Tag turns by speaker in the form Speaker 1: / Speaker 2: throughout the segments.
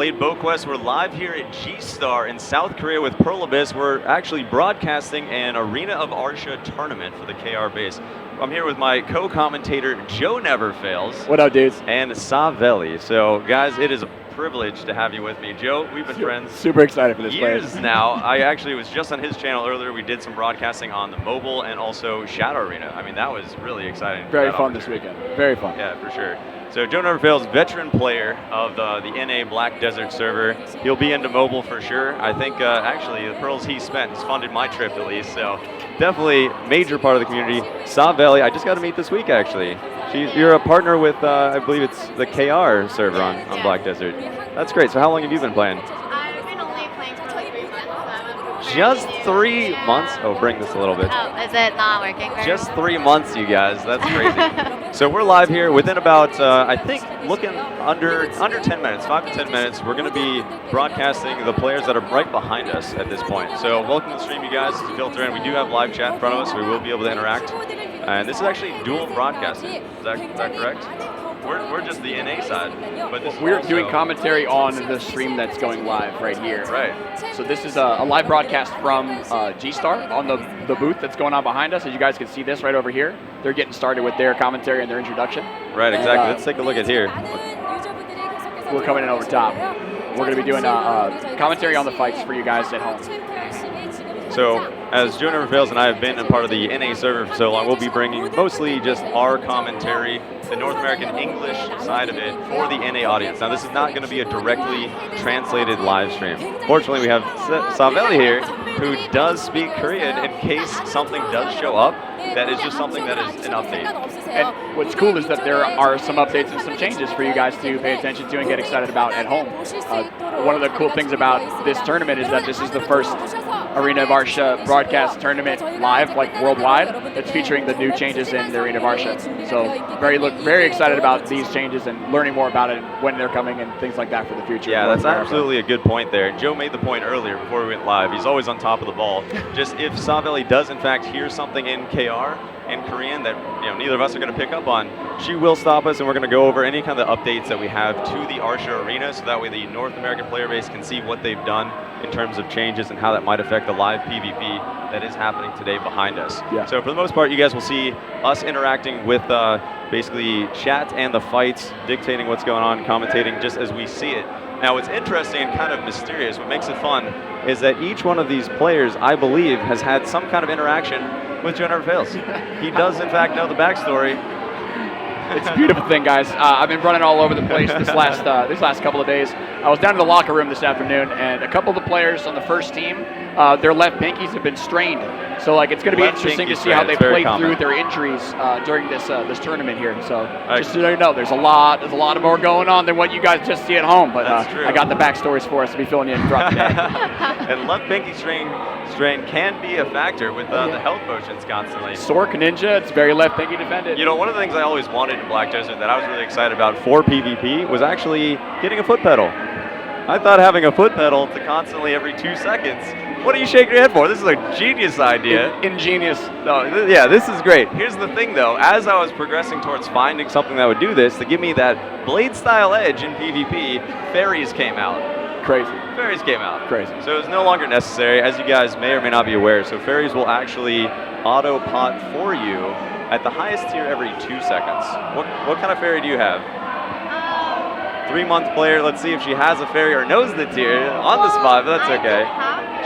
Speaker 1: BladeBoques. We're live here at G-Star in South Korea with Pearl Abyss. We're actually broadcasting an Arena of Arsha tournament for the KR base. I'm here with my co-commentator, JoeNeverFails.
Speaker 2: What up, dudes?
Speaker 1: And Saveli. So, guys, it is a privilege to have you with me. Joe, we've been friends
Speaker 2: super excited for this
Speaker 1: years now. I actually was just on his channel earlier. We did some broadcasting on the mobile and also Shadow Arena. I mean, that was really exciting.
Speaker 2: Very fun this weekend. Very fun.
Speaker 1: Yeah, for sure. So JoeNeverFails, veteran player of the NA Black Desert server. He'll be into mobile for sure. I think actually the pearls he spent has funded my trip at least. So definitely major part of the community. Saveli, I just got to meet this week actually. You're a partner with, I believe it's the KR server on Black Desert. That's great. So how long have you been playing?
Speaker 3: I've been only playing for 3 months.
Speaker 1: Just 3 months? Oh, bring this a little bit.
Speaker 3: Oh, is it not working?
Speaker 1: Just 3 months, you guys. That's crazy. So we're live here within about, I think, looking under 10 minutes, 5 to 10 minutes. We're going to be broadcasting the players that are right behind us at this point. So welcome to the stream, you guys. To filter in, we do have live chat in front of us, so we will be able to interact. And this is actually dual broadcasting. Is that correct? We're just the NA side, but this
Speaker 2: we're doing commentary on the stream that's going live right here.
Speaker 1: Right.
Speaker 2: So this is a live broadcast from G-Star on the booth that's going on behind us. As you guys can see this right over here. They're getting started with their commentary and their introduction.
Speaker 1: Right, exactly. Let's take a look at here.
Speaker 2: We're coming in over top. We're going to be doing commentary on the fights for you guys at home.
Speaker 1: So, as JoeNeverFails and I have been a part of the NA server for so long, we'll be bringing mostly just our commentary, the North American English side of it, for the NA audience. Now, this is not going to be a directly translated live stream. Fortunately, we have Saveli here, who does speak Korean in case something does show up. That is just something that is an update.
Speaker 2: And what's cool is that there are some updates and some changes for you guys to pay attention to and get excited about at home. One of the cool things about this tournament is that this is the first Arena of Arsha broadcast tournament live, like worldwide. It's featuring the new changes in the Arena of Arsha. So very excited about these changes and learning more about it, when they're coming and things like that for the future.
Speaker 1: Yeah, that's absolutely a good point there. Joe made the point earlier before we went live. He's always on top of the ball. Just if Saveli does in fact hear something in KR in Korean that neither of us are going to pick up on, she will stop us and we're going to go over any kind of updates that we have to the Arsha Arena, so that way the North American player base can see what they've done in terms of changes and how that might affect the live PvP that is happening today behind us.
Speaker 2: Yeah.
Speaker 1: So for the most part, you guys will see us interacting with basically chat and the fights, dictating what's going on, commentating just as we see it. Now, what's interesting and kind of mysterious, what makes it fun, is that each one of these players, I believe, has had some kind of interaction with JoeNeverFails. He does, in fact, know the backstory.
Speaker 2: It's a beautiful thing, guys. I've been running all over the place this last couple of days. I was down in the locker room this afternoon, and a couple of the players on the first team, their left pinkies have been strained. So, it's going to be interesting to see how they play through their injuries during this tournament here. So, just so you know, there's a lot more going on than what you guys just see at home. But I got the backstories for us to be filling you in throughout the day.
Speaker 1: And left pinky strain can be a factor with the health potions constantly.
Speaker 2: Sork Ninja, it's very left pinky dependent.
Speaker 1: One of the things I always wanted in Black Desert that I was really excited about for PvP was actually getting a foot pedal. I thought having a foot pedal to constantly every 2 seconds. What are you shaking your head for? This is a genius idea.
Speaker 2: Ingenious.
Speaker 1: No, yeah, this is great. Here's the thing, though. As I was progressing towards finding something that would do this, to give me that blade-style edge in PvP, fairies came out.
Speaker 2: Crazy.
Speaker 1: Fairies came out.
Speaker 2: Crazy.
Speaker 1: So it's no longer necessary, as you guys may or may not be aware. So fairies will actually auto-pot for you at the highest tier every 2 seconds. What kind of fairy do you have? 3-month player. Let's see if she has a fairy or knows the tier on the spot, but that's okay.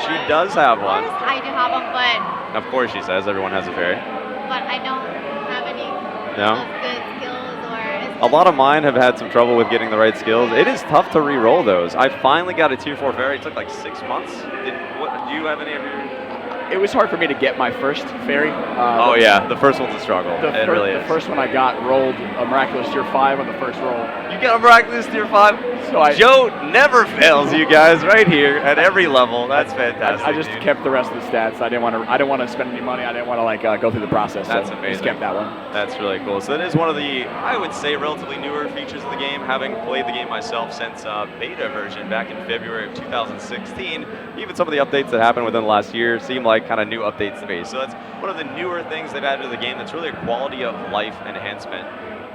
Speaker 1: She does have one.
Speaker 3: I do have one, but...
Speaker 1: Of course she says everyone has a fairy.
Speaker 3: But I don't have any good skills or...
Speaker 1: A lot of mine have had some trouble with getting the right skills. It is tough to re-roll those. I finally got a tier 4 fairy. It took like 6 months. Do you have any of your...
Speaker 2: It was hard for me to get my first fairy.
Speaker 1: Oh yeah, the first one's a struggle. It really is.
Speaker 2: The first one I got rolled a miraculous tier 5 on the first roll.
Speaker 1: You got a miraculous tier 5?
Speaker 2: So
Speaker 1: Joe never fails, you guys, right here at every level. That's fantastic.
Speaker 2: I just kept the rest of the stats. I didn't want to spend any money. I didn't want to go through the process.
Speaker 1: That's
Speaker 2: so
Speaker 1: amazing.
Speaker 2: Just kept that one.
Speaker 1: That's really cool. So that is one of the, I would say, relatively newer features of the game. Having played the game myself since beta version back in February of 2016, even some of the updates that happened within the last year seem like kind of new updates to me. So that's one of the newer things they've added to the game. That's really a quality of life enhancement.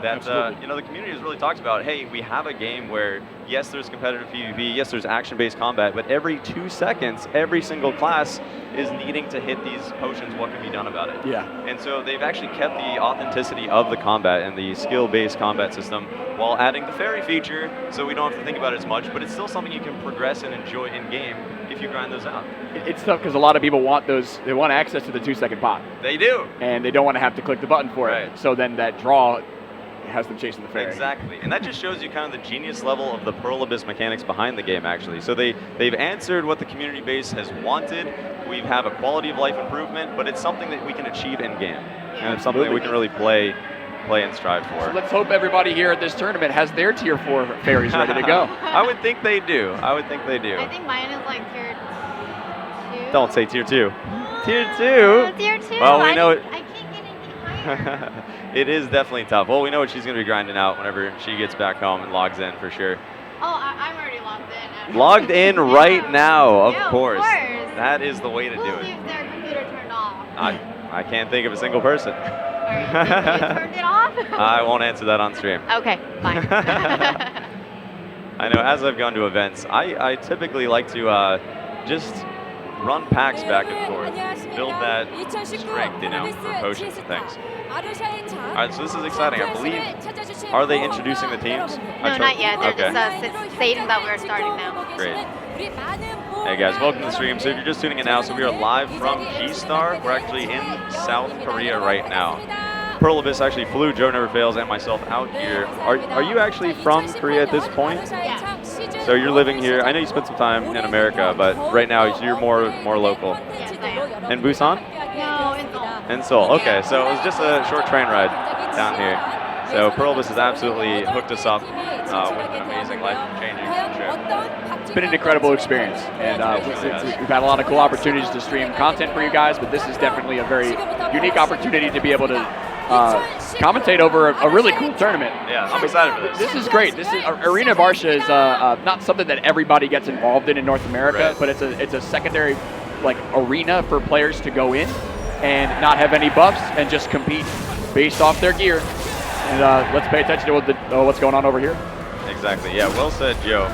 Speaker 1: that the community has really talked about, hey, we have a game where, yes, there's competitive PvP, yes, there's action-based combat, but every 2 seconds, every single class is needing to hit these potions. What can be done about it?
Speaker 2: Yeah.
Speaker 1: And so they've actually kept the authenticity of the combat and the skill-based combat system while adding the fairy feature, so we don't have to think about it as much, but it's still something you can progress and enjoy in-game if you grind those out.
Speaker 2: It's tough because a lot of people want those. They want access to the 2-second pot.
Speaker 1: They do.
Speaker 2: And they don't want to have to click the button for it. So then that draw has them chasing the fairy.
Speaker 1: Exactly, and that just shows you kind of the genius level of the Pearl Abyss mechanics behind the game, actually. So they've answered what the community base has wanted. We have a quality of life improvement, but it's something that we can achieve in-game. And it's something that we can really play and strive for.
Speaker 2: So let's hope everybody here at this tournament has their tier 4 fairies ready to go.
Speaker 1: I would think they do.
Speaker 3: I think mine is like tier 2.
Speaker 1: Don't say tier 2. Tier 2?
Speaker 3: Tier 2.
Speaker 1: Well, we know it.
Speaker 3: I can't get any higher.
Speaker 1: It is definitely tough. Well, we know what she's going to be grinding out whenever she gets back home and logs in for sure.
Speaker 3: Oh, I'm already logged in.
Speaker 1: Logged in right now, of
Speaker 3: Yeah,
Speaker 1: course.
Speaker 3: Of course.
Speaker 1: That is the way to do
Speaker 3: Who
Speaker 1: it.
Speaker 3: leaves their computer turned off?
Speaker 1: I can't think of a single person.
Speaker 3: Or you turned it off?
Speaker 1: I won't answer that on stream.
Speaker 3: Okay, fine.
Speaker 1: I know as I've gone to events, I typically like to just run packs back and forth, build that strength, for potions and things. All right, so this is exciting. I believe, are they introducing the teams?
Speaker 3: No, not yet. They're just stating that we're starting now.
Speaker 1: Great. Hey guys, welcome to the stream. So if you're just tuning in now, so we are live from G-Star. We're actually in South Korea right now. Pearl Abyss actually flew JoeNeverFails and myself out here. Are you actually from Korea at this point?
Speaker 3: Yeah.
Speaker 1: So you're living here. I know you spent some time in America, but right now you're more local.
Speaker 3: Yes, I am.
Speaker 1: In Busan?
Speaker 3: No, in Seoul.
Speaker 1: In Seoul. Okay, so it was just a short train ride down here. So Pearl Abyss has absolutely hooked us up with an amazing life-changing trip.
Speaker 2: It's been an incredible experience, and we've had a lot of cool opportunities to stream content for you guys, but this is definitely a very unique opportunity to be able to commentate over a really cool tournament.
Speaker 1: Yeah, I'm excited for this.
Speaker 2: This is great. This is Arena of Arsha is not something that everybody gets involved in North America,
Speaker 1: Right.
Speaker 2: but it's a secondary arena for players to go in and not have any buffs and just compete based off their gear. And let's pay attention to what's going on over here.
Speaker 1: Exactly. Yeah, well said, Joe.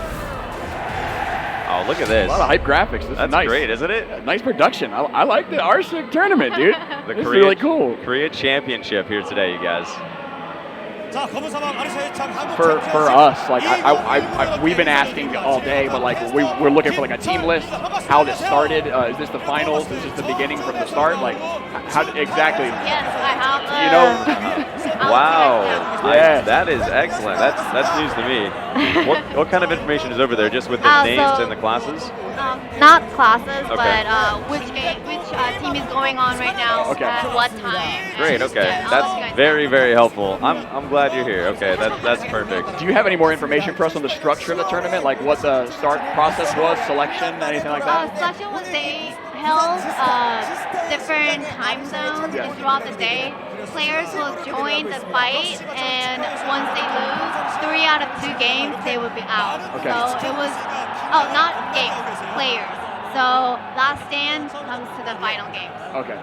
Speaker 1: Oh, look at this.
Speaker 2: A lot of hype graphics. This
Speaker 1: That's
Speaker 2: is nice.
Speaker 1: great, isn't it?
Speaker 2: Nice production. I like the Arsha tournament, dude.
Speaker 1: The
Speaker 2: This is really cool.
Speaker 1: Korea Championship here today, you guys.
Speaker 2: For us, we've been asking all day, but we're looking for a team list. How this started? Is this the finals? Is this the beginning from the start? How exactly?
Speaker 3: Yes, I have.
Speaker 1: Wow.
Speaker 2: Yeah.
Speaker 1: That is excellent. That's news to me. What kind of information is over there? Just with the names and the classes?
Speaker 3: Not classes,
Speaker 1: Okay.
Speaker 3: but which team is going on right now,
Speaker 2: Okay.
Speaker 3: at what time.
Speaker 1: Great. Okay,
Speaker 3: Yeah, all those
Speaker 1: that's
Speaker 3: kinds
Speaker 1: very, very helpful. I'm glad you're here. Okay, that's perfect.
Speaker 2: Do you have any more information for us on the structure of the tournament? Like what the start process was, selection, anything like that?
Speaker 3: Selection was they held different time zones throughout the day. Players will join the fight, and once they lose 3 out of 2 games, they will be out.
Speaker 2: Okay.
Speaker 3: So it was, not games, players. So last stand comes to the final games.
Speaker 2: Okay.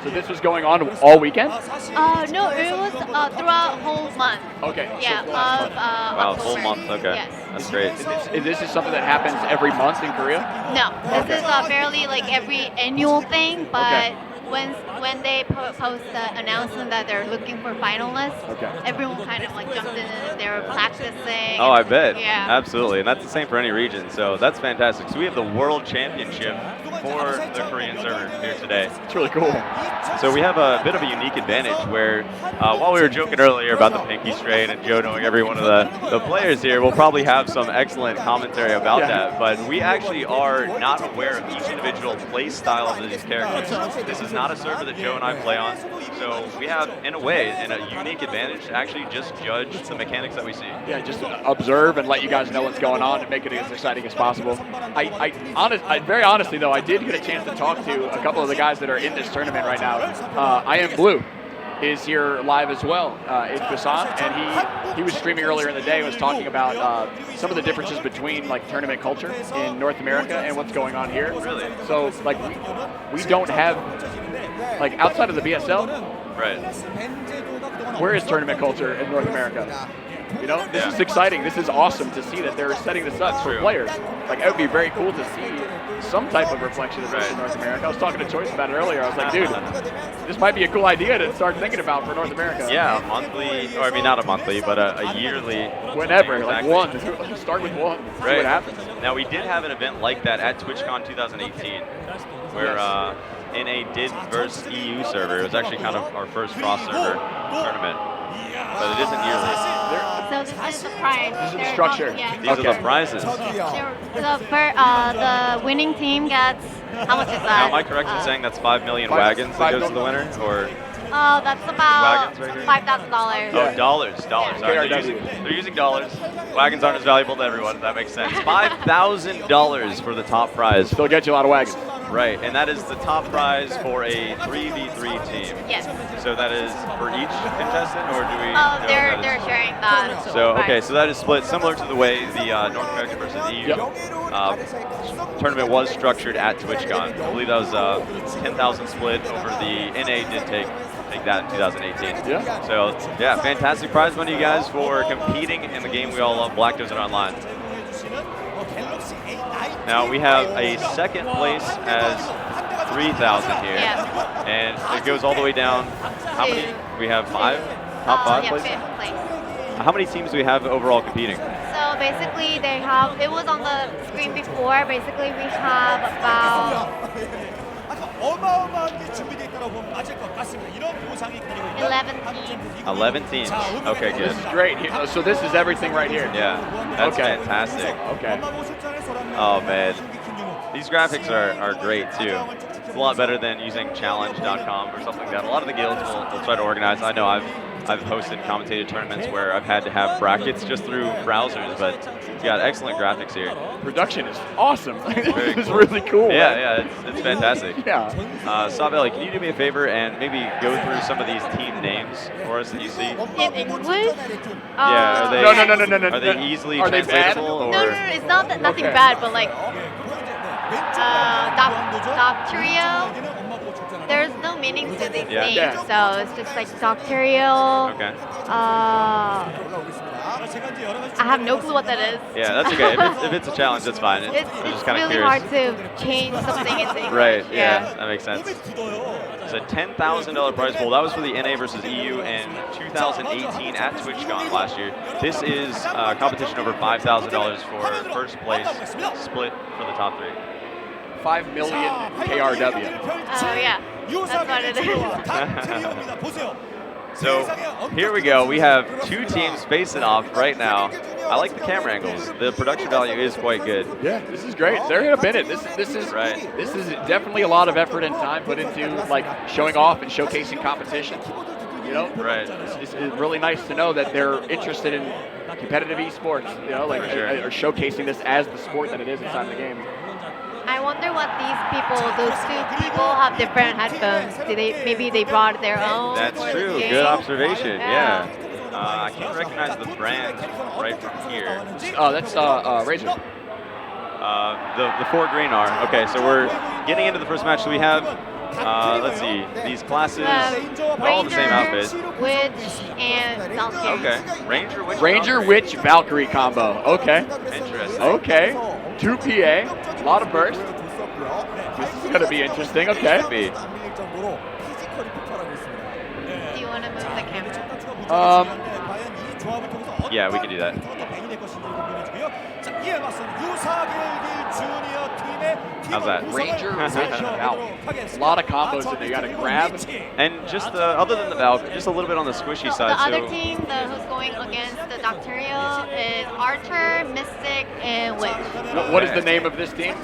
Speaker 2: So this was going on all weekend?
Speaker 3: No, it was throughout whole month.
Speaker 2: Okay.
Speaker 3: Yeah,
Speaker 2: So
Speaker 3: of
Speaker 1: Wow, full month. Okay,
Speaker 3: Yes.
Speaker 1: that's great.
Speaker 2: this is something that happens every month in Korea?
Speaker 3: No, this is fairly every annual thing, but when they post the announcement that they're looking for finalists, everyone kind of jumped in and they were practicing.
Speaker 1: Oh, I bet.
Speaker 3: Yeah.
Speaker 1: Absolutely. And that's the same for any region. So that's fantastic. So we have the World Championship for the Korean server here today.
Speaker 2: It's really cool.
Speaker 1: So we have a bit of a unique advantage where while we were joking earlier about the pinky strain and Joe knowing every one of the players here, we'll probably have some excellent commentary about that. But we actually are not aware of each individual play style of these characters. This is not a server that Joe and I play on. So we have, in a way, a unique advantage to actually just judge the mechanics that we see.
Speaker 2: Yeah, just observe and let you guys know what's going on and make it as exciting as possible. Very honestly, though, I did get a chance to talk to a couple of the guys that are in this tournament right now. I Am Blue is here live as well in Busan, and he was streaming earlier in the day and was talking about some of the differences between tournament culture in North America and what's going on here.
Speaker 1: Really?
Speaker 2: So we don't have outside of the BSL.
Speaker 1: Right.
Speaker 2: where is tournament culture in North America? You know, this is exciting. This is awesome to see that they're setting this up for players. Like, it would be very cool to see some type of reflection of this in North America. I was talking to Choice about it earlier. I was like, dude, this might be a cool idea to start thinking about for North America.
Speaker 1: Yeah, a monthly, or I mean not a monthly, but a yearly.
Speaker 2: Whenever,
Speaker 1: exactly.
Speaker 2: like one. Start with one. See what happens.
Speaker 1: Now, we did have an event like that at TwitchCon 2018, where NA did versus EU server. It was actually kind of our first cross server tournament, but it isn't yearly.
Speaker 3: So this is the prize.
Speaker 2: This is the structure.
Speaker 1: These are the prizes.
Speaker 3: The winning team gets, how much is that?
Speaker 1: Now, am I correct in saying that's 5 million wagons that goes to the winner, or?
Speaker 3: That's about
Speaker 1: Wagons right
Speaker 3: $5,000.
Speaker 1: Oh, dollars. Sorry, they're using dollars. Wagons aren't as valuable to everyone. That makes sense. $5,000 for the top prize.
Speaker 2: Still get you a lot of wagons.
Speaker 1: Right, and that is the top prize for a 3v3 team.
Speaker 3: Yes.
Speaker 1: So that is for each contestant, or do we?
Speaker 3: Oh, they're sharing that.
Speaker 1: So okay, so that is split similar to the way the North American versus EU tournament was structured at TwitchCon. I believe that was 10,000 split over the NA did take that in 2018.
Speaker 2: Yeah.
Speaker 1: So yeah, fantastic prize money, you guys, for competing in the game we all love, Black Desert Online. Now we have a second place as 3,000 here, and it goes all the way down. How many? We have 5 top 5 places.
Speaker 3: 5th place.
Speaker 1: How many teams do we have overall competing?
Speaker 3: So basically, they have. It was on the screen before. Basically, we have about 11 teams.
Speaker 1: 11 teams. Okay, good.
Speaker 2: This is great. So this is everything right here.
Speaker 1: Yeah, that's fantastic.
Speaker 2: Okay.
Speaker 1: Oh man, these graphics are great too. It's a lot better than using challenge.com or something that a lot of the guilds will try to organize. I know I've hosted commentated tournaments where I've had to have brackets just through browsers, but you got excellent graphics here.
Speaker 2: Production is awesome. This is really cool.
Speaker 1: Yeah, it's fantastic.
Speaker 2: Yeah.
Speaker 1: Saveli, can you do me a favor and maybe go through some of these team names for us that you see?
Speaker 3: In English?
Speaker 1: Yeah, are they,
Speaker 2: no.
Speaker 1: Are they easily
Speaker 2: Are they bad?
Speaker 1: translatable? Or?
Speaker 3: No, it's not that nothing bad, but like Doctorio. There's no meaning to these names, so it's just like Doctorio.
Speaker 1: Okay.
Speaker 3: I have no clue what that is.
Speaker 1: Yeah, that's okay. If it's a challenge, that's fine.
Speaker 3: It's
Speaker 1: just kind of
Speaker 3: really
Speaker 1: curious.
Speaker 3: hard to change something into English.
Speaker 1: Right, yeah, that makes sense. It's a $10,000 prize pool. That was for the NA versus EU in 2018 at TwitchCon last year. This is a competition over $5,000 for first place split for the top 3.
Speaker 2: 5 million KRW.
Speaker 3: Oh yeah, that's what it is.
Speaker 1: So here we go. We have 2 teams facing off right now. I like the camera angles. The production value is quite good.
Speaker 2: Yeah, this is great. They're gonna bin it. This is
Speaker 1: right.
Speaker 2: This is definitely a lot of effort and time put into like showing off and showcasing competition. You know,
Speaker 1: right?
Speaker 2: It's really nice to know that they're interested in competitive esports. You know, like are showcasing this as the sport that it is inside the game.
Speaker 3: I wonder what those 2 people have different headphones. Maybe they brought their own?
Speaker 1: That's true. Good observation. Yeah. I can't recognize the brand right from here.
Speaker 2: Oh, that's Razor.
Speaker 1: The 4 green are. Okay, so we're getting into the first match. So we have, let's see, these classes, all the same outfit.
Speaker 3: Witch, and Valkyrie.
Speaker 1: Okay.
Speaker 2: Ranger, Witch, Valkyrie combo. Okay.
Speaker 1: Interesting.
Speaker 2: Okay. 2 PA, a lot of burst. This is going to be interesting. Okay.
Speaker 1: Could be.
Speaker 3: Do you want to move the camera?
Speaker 1: Yeah, we can do that. How's that?
Speaker 2: Ranger, Witch, Valk. A lot of combos in there. You got to grab.
Speaker 1: And just other than the Valk, just a little bit on the squishy side.
Speaker 3: The other team who's going against the Doctorio is Archer, Mystic, and Witch.
Speaker 2: What is the name of this team?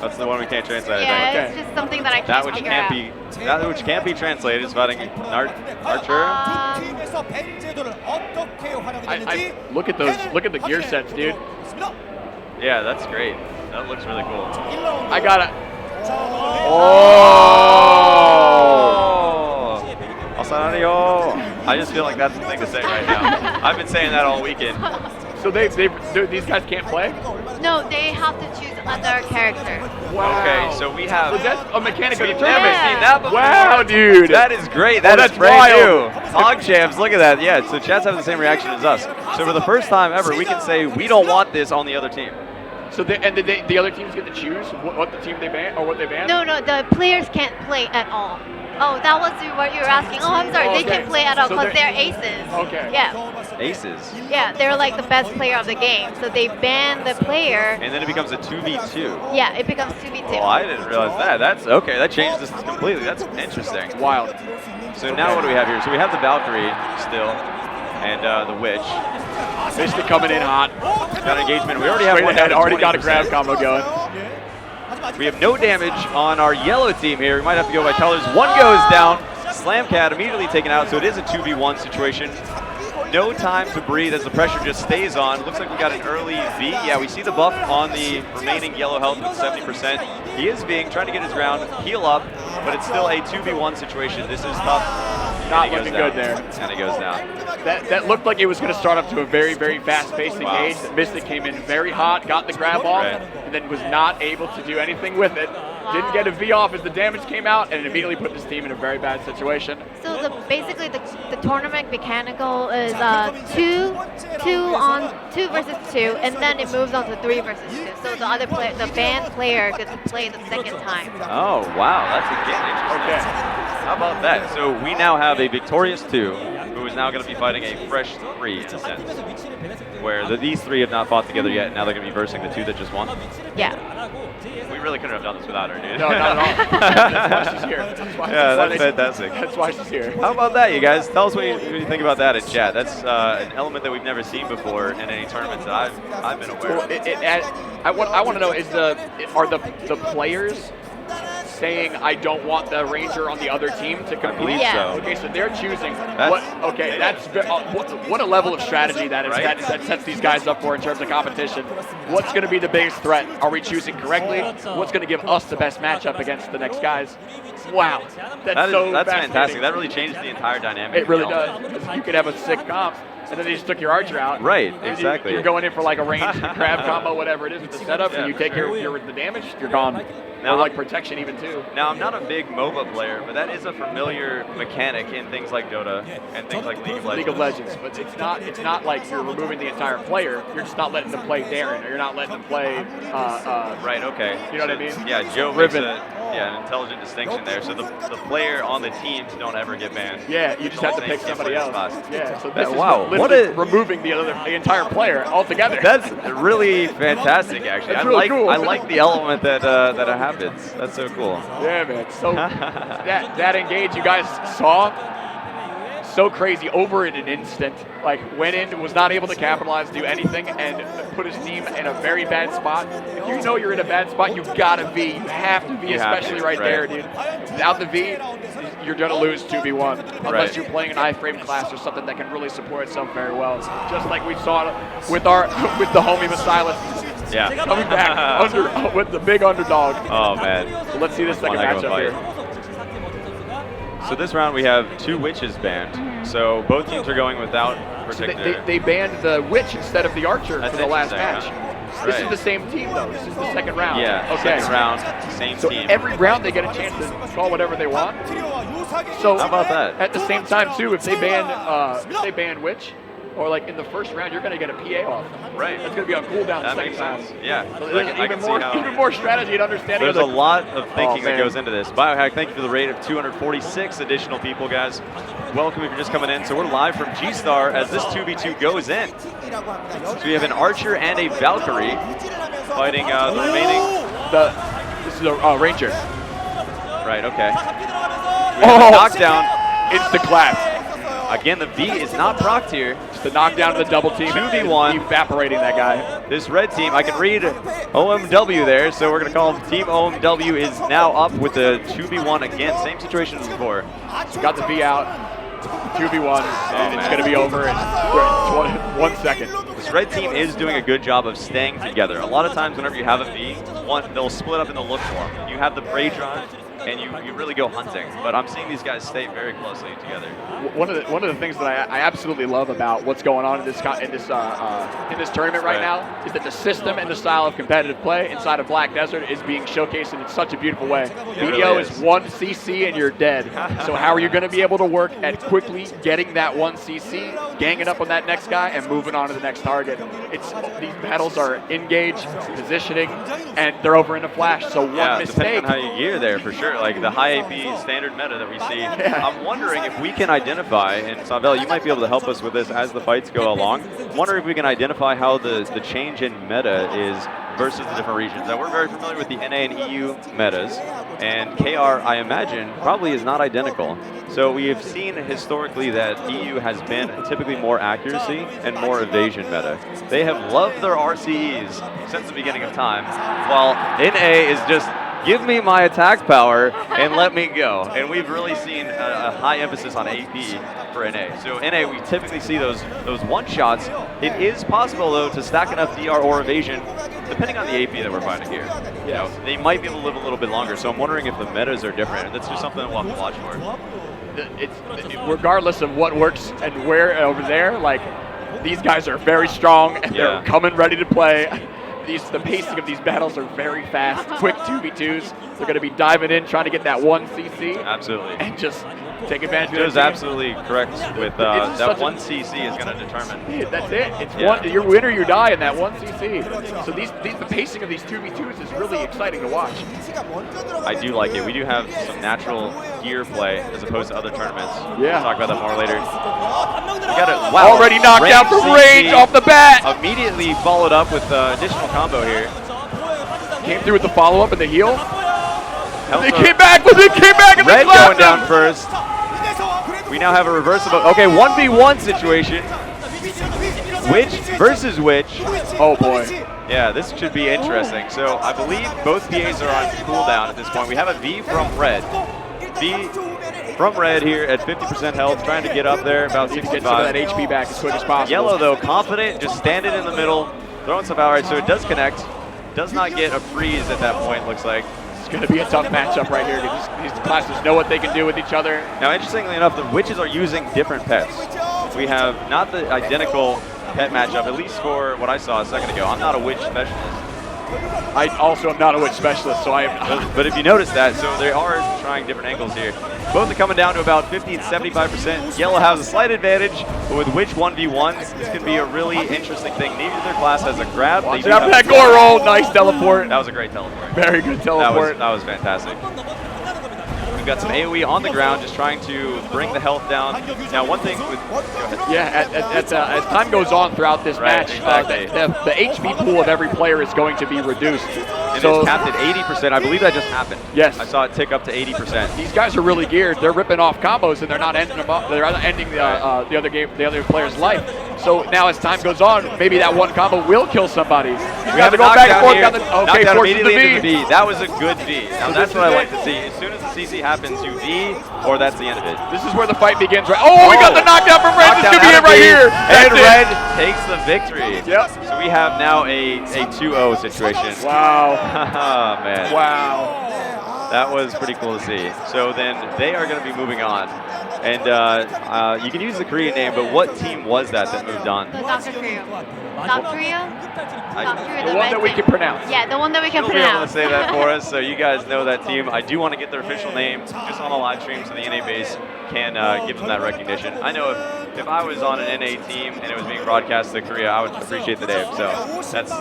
Speaker 1: That's the one we can't translate.
Speaker 3: Yeah,
Speaker 1: Okay.
Speaker 3: it's just something that I can't figure out.
Speaker 1: That which can't be translated is fighting Archer.
Speaker 2: Look at those. Look at the gear sets, dude.
Speaker 1: Yeah, that's great. That looks really cool.
Speaker 2: I got it.
Speaker 1: Oh! I just feel like that's the thing to say right now. I've been saying that all weekend.
Speaker 2: So these guys can't play?
Speaker 3: No, they have to choose another character.
Speaker 2: Wow.
Speaker 1: Okay, so we have.
Speaker 2: So that's a mechanic of the
Speaker 1: We've
Speaker 2: tournament.
Speaker 1: never seen that before.
Speaker 2: Wow, dude.
Speaker 1: That is great.
Speaker 2: Oh,
Speaker 1: That's
Speaker 2: that's
Speaker 1: brand
Speaker 2: wild.
Speaker 1: new. Hog champs, look at that. Yeah, so chat's having the same reaction as us. So for the first time ever, we can say we don't want this on the other team.
Speaker 2: So the other teams get to choose what the team they ban or what they ban?
Speaker 3: No, the players can't play at all. Oh, that was what you were asking. Oh, I'm sorry.
Speaker 2: Oh,
Speaker 3: They
Speaker 2: okay.
Speaker 3: can't play at all
Speaker 2: So
Speaker 3: because
Speaker 2: they're-
Speaker 3: they're aces.
Speaker 2: Okay.
Speaker 3: Yeah.
Speaker 1: Aces.
Speaker 3: Yeah, they're like the best player of the game. So they ban the player.
Speaker 1: And then it becomes a 2v2.
Speaker 3: Yeah, it becomes 2v2.
Speaker 1: Oh, I didn't realize that. That's okay. That changes this completely. That's interesting.
Speaker 2: Wild.
Speaker 1: So now what do we have here? So we have the Valkyrie still, and the Witch.
Speaker 2: Mystic coming in hot.
Speaker 1: Got engagement. We already have
Speaker 2: Straight
Speaker 1: one
Speaker 2: ahead.
Speaker 1: down to
Speaker 2: Already got a
Speaker 1: 20%.
Speaker 2: grab combo going.
Speaker 1: We have no damage on our yellow team here. We might have to go by colors. One goes down. Slamcat immediately taken out, so it is a 2v1 situation. No time to breathe as the pressure just stays on. Looks like we got an early V. Yeah, we see the buff on the remaining yellow health with 70%. He is trying to get his round, heal up, but it's still a 2v1 situation. This is tough.
Speaker 2: Not
Speaker 1: And he goes
Speaker 2: looking
Speaker 1: down.
Speaker 2: good there.
Speaker 1: And it goes down.
Speaker 2: That looked like it was going to start up to a very, very fast-paced
Speaker 1: Wow.
Speaker 2: engage. Mystic came in very hot, got the grab off,
Speaker 1: Right.
Speaker 2: and then was not able to do anything with it. Didn't get a V off as the damage came out, and it immediately put his team in a very bad situation.
Speaker 3: So basically the tournament mechanical is 2 versus 2, and then it moves on to 3 versus 2. So the other player, the banned player, gets to play the second time.
Speaker 1: Oh, wow. That's again interesting.
Speaker 2: Okay.
Speaker 1: How about that? So we now have a victorious 2 who is now going to be fighting a fresh 3 in a sense. Where these 3 have not fought together yet, and now they're going to be versing the 2 that just won.
Speaker 3: Yeah.
Speaker 1: We really couldn't have done this without her, dude.
Speaker 2: No, not at all. That's why she's here.
Speaker 1: Yeah, that's fantastic.
Speaker 2: That's why she's here.
Speaker 1: How about that, you guys? Tell us what you think about that in chat. That's an element that we've never seen before in any tournaments that I've been aware of.
Speaker 2: I want to know are the players saying I don't want the Ranger on the other team to
Speaker 1: I
Speaker 2: compete?
Speaker 1: believe
Speaker 3: Yeah.
Speaker 1: so.
Speaker 2: Okay, so they're choosing
Speaker 1: That's-
Speaker 2: what. Okay, what a level of strategy that is.
Speaker 1: Right?
Speaker 2: That sets these guys up for in terms of competition. What's going to be the biggest threat? Are we choosing correctly? What's going to give us the best matchup against the next guys? Wow, that's
Speaker 1: That's
Speaker 2: fascinating.
Speaker 1: fantastic. That really changed the entire dynamic.
Speaker 2: It really
Speaker 1: of the
Speaker 2: does. 'Cause you could have a sick comp, and then they just took your Archer out.
Speaker 1: Right,
Speaker 2: And
Speaker 1: exactly.
Speaker 2: You're going in for like a range grab combo, whatever it is with the setup,
Speaker 1: Yeah,
Speaker 2: and you take
Speaker 1: for sure.
Speaker 2: your the damage, you're gone.
Speaker 1: Now-
Speaker 2: Or like protection even too.
Speaker 1: Now, I'm not a big MOBA player, but that is a familiar mechanic in things like Dota and things like League of Legends.
Speaker 2: League of Legends, but it's not like you're removing the entire player. You're just not letting them play Darren, or you're not letting them play.
Speaker 1: Right, okay.
Speaker 2: You know what I mean?
Speaker 1: Yeah, Joe makes
Speaker 2: Riven.
Speaker 1: an intelligent distinction there. So the player on the teams don't ever get banned.
Speaker 2: Yeah, you just have to
Speaker 1: They
Speaker 2: pick
Speaker 1: can't
Speaker 2: somebody
Speaker 1: play
Speaker 2: else.
Speaker 1: spots.
Speaker 2: Yeah, so this is
Speaker 1: wow, what
Speaker 2: literally
Speaker 1: a-
Speaker 2: removing the entire player altogether.
Speaker 1: That's really fantastic, actually.
Speaker 2: That's really cool.
Speaker 1: I like the element that that happens. That's so cool.
Speaker 2: Yeah, man. So that engage you guys saw, so crazy, over in an instant. Like went in, was not able to capitalize, do anything, and put his team in a very bad spot. If you know you're in a bad spot, you've got to V. You have to V,
Speaker 1: You have
Speaker 2: especially
Speaker 1: to,
Speaker 2: right
Speaker 1: right.
Speaker 2: there, dude. Without the V, you're gonna lose 2v1 unless
Speaker 1: Right.
Speaker 2: you're playing an iframe class or something that can really support itself very well. Just like we saw with with the homie Masilas.
Speaker 1: Yeah.
Speaker 2: Coming back with the big underdog.
Speaker 1: Oh, man.
Speaker 2: So let's see this second
Speaker 1: One heck of a
Speaker 2: matchup here.
Speaker 1: So this round we have 2 witches banned. So both teams are going without
Speaker 2: So
Speaker 1: protector.
Speaker 2: they banned the Witch instead of the Archer
Speaker 1: That's
Speaker 2: for the last
Speaker 1: interesting,
Speaker 2: match.
Speaker 1: huh?
Speaker 2: This is
Speaker 1: Right.
Speaker 2: the same team though. This is the second round.
Speaker 1: Yeah,
Speaker 2: Okay.
Speaker 1: second round, same
Speaker 2: So
Speaker 1: team.
Speaker 2: every round they get a chance to call whatever they want. So
Speaker 1: How about that?
Speaker 2: At the same time too, if they ban Witch, or like in the first round, you're gonna get a PA off.
Speaker 1: Right.
Speaker 2: That's gonna be on cooldown
Speaker 1: That
Speaker 2: the
Speaker 1: makes
Speaker 2: second
Speaker 1: sense.
Speaker 2: round.
Speaker 1: Yeah.
Speaker 2: So
Speaker 1: I
Speaker 2: there's
Speaker 1: can
Speaker 2: even
Speaker 1: see
Speaker 2: more,
Speaker 1: how-
Speaker 2: even more strategy and understanding.
Speaker 1: There's
Speaker 2: of
Speaker 1: a
Speaker 2: the,
Speaker 1: lot of thinking that
Speaker 2: man.
Speaker 1: goes into this. Biohack, thank you for the rate of 246 additional people, guys. Welcome if you're just coming in. So we're live from G-Star as this 2v2 goes in. So we have an Archer and a Valkyrie fighting the remaining.
Speaker 2: This is a Ranger.
Speaker 1: Right, okay. We have a knockdown.
Speaker 2: Instant clap.
Speaker 1: Again, the V is not procced here.
Speaker 2: Just the knockdown to the double team.
Speaker 1: 2v1.
Speaker 2: Evaporating that guy.
Speaker 1: This red team, I can read OMW there, so we're going to call them Team OMW is now up with the 2v1 again. Same situation as before.
Speaker 2: Got the V out. 2v1, and it's
Speaker 1: man.
Speaker 2: going to be over in 1 second.
Speaker 1: This red team is doing a good job of staying together. A lot of times whenever you have a V, they'll split up and they'll look for them. You have the Prey Drive, and you really go hunting. But I'm seeing these guys stay very closely together.
Speaker 2: One of the things that I absolutely love about what's going on in this tournament right now is that the system and the style of competitive play inside of Black Desert is being showcased in such a beautiful way. BDO
Speaker 1: really
Speaker 2: is 1 CC and you're dead. So how are you going to be able to work at quickly getting that 1 CC, ganging up on that next guy, and moving on to the next target? These battles are engaged, positioning, and they're over in a flash. So one mistake.
Speaker 1: Depending on how you gear there, for sure. Like the high AP standard meta that we see.
Speaker 2: Yeah.
Speaker 1: I'm wondering if we can identify, and Savel, you might be able to help us with this as the fights go along. I'm wondering if we can identify how the change in meta is versus the different regions. Now, we're very familiar with the NA and EU metas, and KR, I imagine, probably is not identical. So we have seen historically that EU has been typically more accuracy and more evasion meta. They have loved their RCEs since the beginning of time, while NA is just give me my attack power and let me go. And we've really seen a high emphasis on AP for NA. So NA, we typically see those one-shots. It is possible, though, to stack enough DR or evasion, depending on the AP that we're fighting here. You know, they might be able to live a little bit longer. So I'm wondering if the metas are different. That's just something we'll have to watch for.
Speaker 2: Regardless of what works and where over there, like, these guys are very strong and they're coming ready to play. The pacing of these battles are very fast, quick 2v2s. They're going to be diving in, trying to get that 1 CC.
Speaker 1: Absolutely.
Speaker 2: And just take advantage of it.
Speaker 1: Joe's absolutely correct with that 1 CC is going to determine.
Speaker 2: That's it. It's one. You win or you die in that 1 CC. So the pacing of these 2v2s is really exciting to watch.
Speaker 1: I do like it. We do have some natural gear play as opposed to other tournaments.
Speaker 2: Yeah.
Speaker 1: We'll talk about that more later. We got it.
Speaker 2: Wow. Already knocked out from range off the bat.
Speaker 1: Immediately followed up with additional combo here.
Speaker 2: Came through with the follow-up and the heal.
Speaker 1: They
Speaker 2: came back with it. Came back and
Speaker 1: Red
Speaker 2: they slapped
Speaker 1: going down first. We now have a reverse of okay, 1v1 situation. Which versus which?
Speaker 2: Oh boy.
Speaker 1: Yeah, this should be interesting. So I believe both PAs are on cooldown at this point. We have a V from Red. V from Red here at 50% health, trying to get up there, about 65.
Speaker 2: Get some of that HP back as quick as possible.
Speaker 1: Yellow, though, confident, just standing in the middle, throwing stuff out right, so it does connect. Does not get a freeze at that point, looks like.
Speaker 2: It's going to be a tough matchup right here. These classes know what they can do with each other.
Speaker 1: Now, interestingly enough, the witches are using different pets. We have not the identical pet matchup, at least for what I saw a second ago. I'm not a witch specialist.
Speaker 2: I also am not a witch specialist, so I am.
Speaker 1: But if you notice that, so they are trying different angles here. Both are coming down to about 50 and 75%. Yellow has a slight advantage, but with Witch 1v1, this could be a really interesting thing. Neither of their class has a grab.
Speaker 2: Watch out for that gore roll. Nice teleport.
Speaker 1: That was a great teleport.
Speaker 2: Very good teleport.
Speaker 1: That was fantastic. We've got some AoE on the ground, just trying to bring the health down. Now, one thing with...
Speaker 2: as time goes on throughout this match,
Speaker 1: exactly.
Speaker 2: the HP pool of every player is going to be reduced.
Speaker 1: And it's capped at 80%. I believe that just happened.
Speaker 2: Yes.
Speaker 1: I saw it tick up to 80%.
Speaker 2: These guys are really geared. They're ripping off combos, and they're not ending them up. They're ending the other player's life. So now, as time goes on, maybe that one combo will kill somebody.
Speaker 1: We have to go back and forth. Okay, immediately into the V. That was a good V. Now that's what I like to see. As soon as the CC happens, you V, or that's the end of it.
Speaker 2: This is where the fight begins. Right? Oh, we got the knockdown from Red. This could be it right here.
Speaker 1: And Red takes the victory.
Speaker 2: Yep.
Speaker 1: So we have now a 2-0 situation.
Speaker 2: Wow.
Speaker 1: Man.
Speaker 2: Wow.
Speaker 1: That was pretty cool to see. So then they are going to be moving on. And you can use the Korean name, but what team was that moved on?
Speaker 3: The Dr. Korea. Dr. Korea?
Speaker 2: The one that we can pronounce.
Speaker 3: Yeah, the one that we can
Speaker 1: You'll be able to
Speaker 3: pronounce.
Speaker 1: say that for us, so you guys know that team. I do want to get their official name just on the live stream so the NA base can give them that recognition. I know if I was on an NA team and it was being broadcast to Korea, I would appreciate the name. So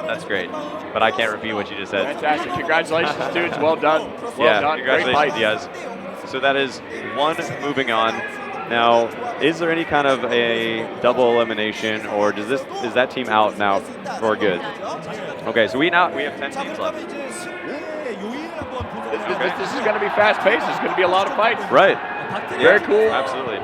Speaker 1: that's great. But I can't repeat what you just said.
Speaker 2: Fantastic. Congratulations, dudes. Well done. Well done.
Speaker 1: Congratulations, Diaz. So that is one moving on. Now, is there any kind of a double elimination, or is that team out now for good? Okay, so we have 10 teams left.
Speaker 2: This is going to be fast-paced. It's going to be a lot of fights.
Speaker 1: Right.
Speaker 2: Very cool.
Speaker 1: Absolutely.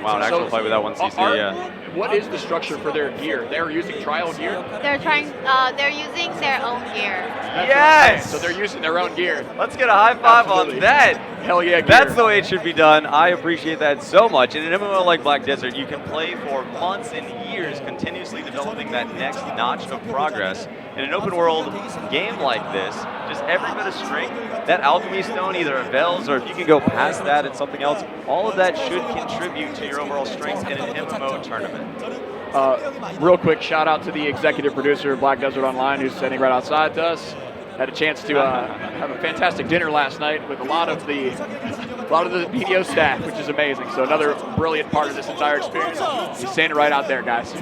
Speaker 1: Wow, an actual fight with that 1 CC, yeah.
Speaker 2: what is the structure for their gear? They're using trial gear?
Speaker 3: They're using their own gear.
Speaker 1: Yes!
Speaker 2: So they're using their own gear.
Speaker 1: Let's get a high five
Speaker 2: Absolutely.
Speaker 1: on that.
Speaker 2: Hell yeah, gear.
Speaker 1: That's the way it should be done. I appreciate that so much. In an MMO like Black Desert, you can play for months and years, continuously developing that next notch of progress. In an open world game like this, just every bit of strength, that alchemy stone either avails, or if you can go past that and something else, all of that should contribute to your overall strength in an MMO tournament.
Speaker 2: Real quick shout out to the executive producer of Black Desert Online, who's sitting right outside to us. Had a chance to have a fantastic dinner last night with a lot of the BDO staff, which is amazing. So another brilliant part of this entire experience. He's standing right out there, guys.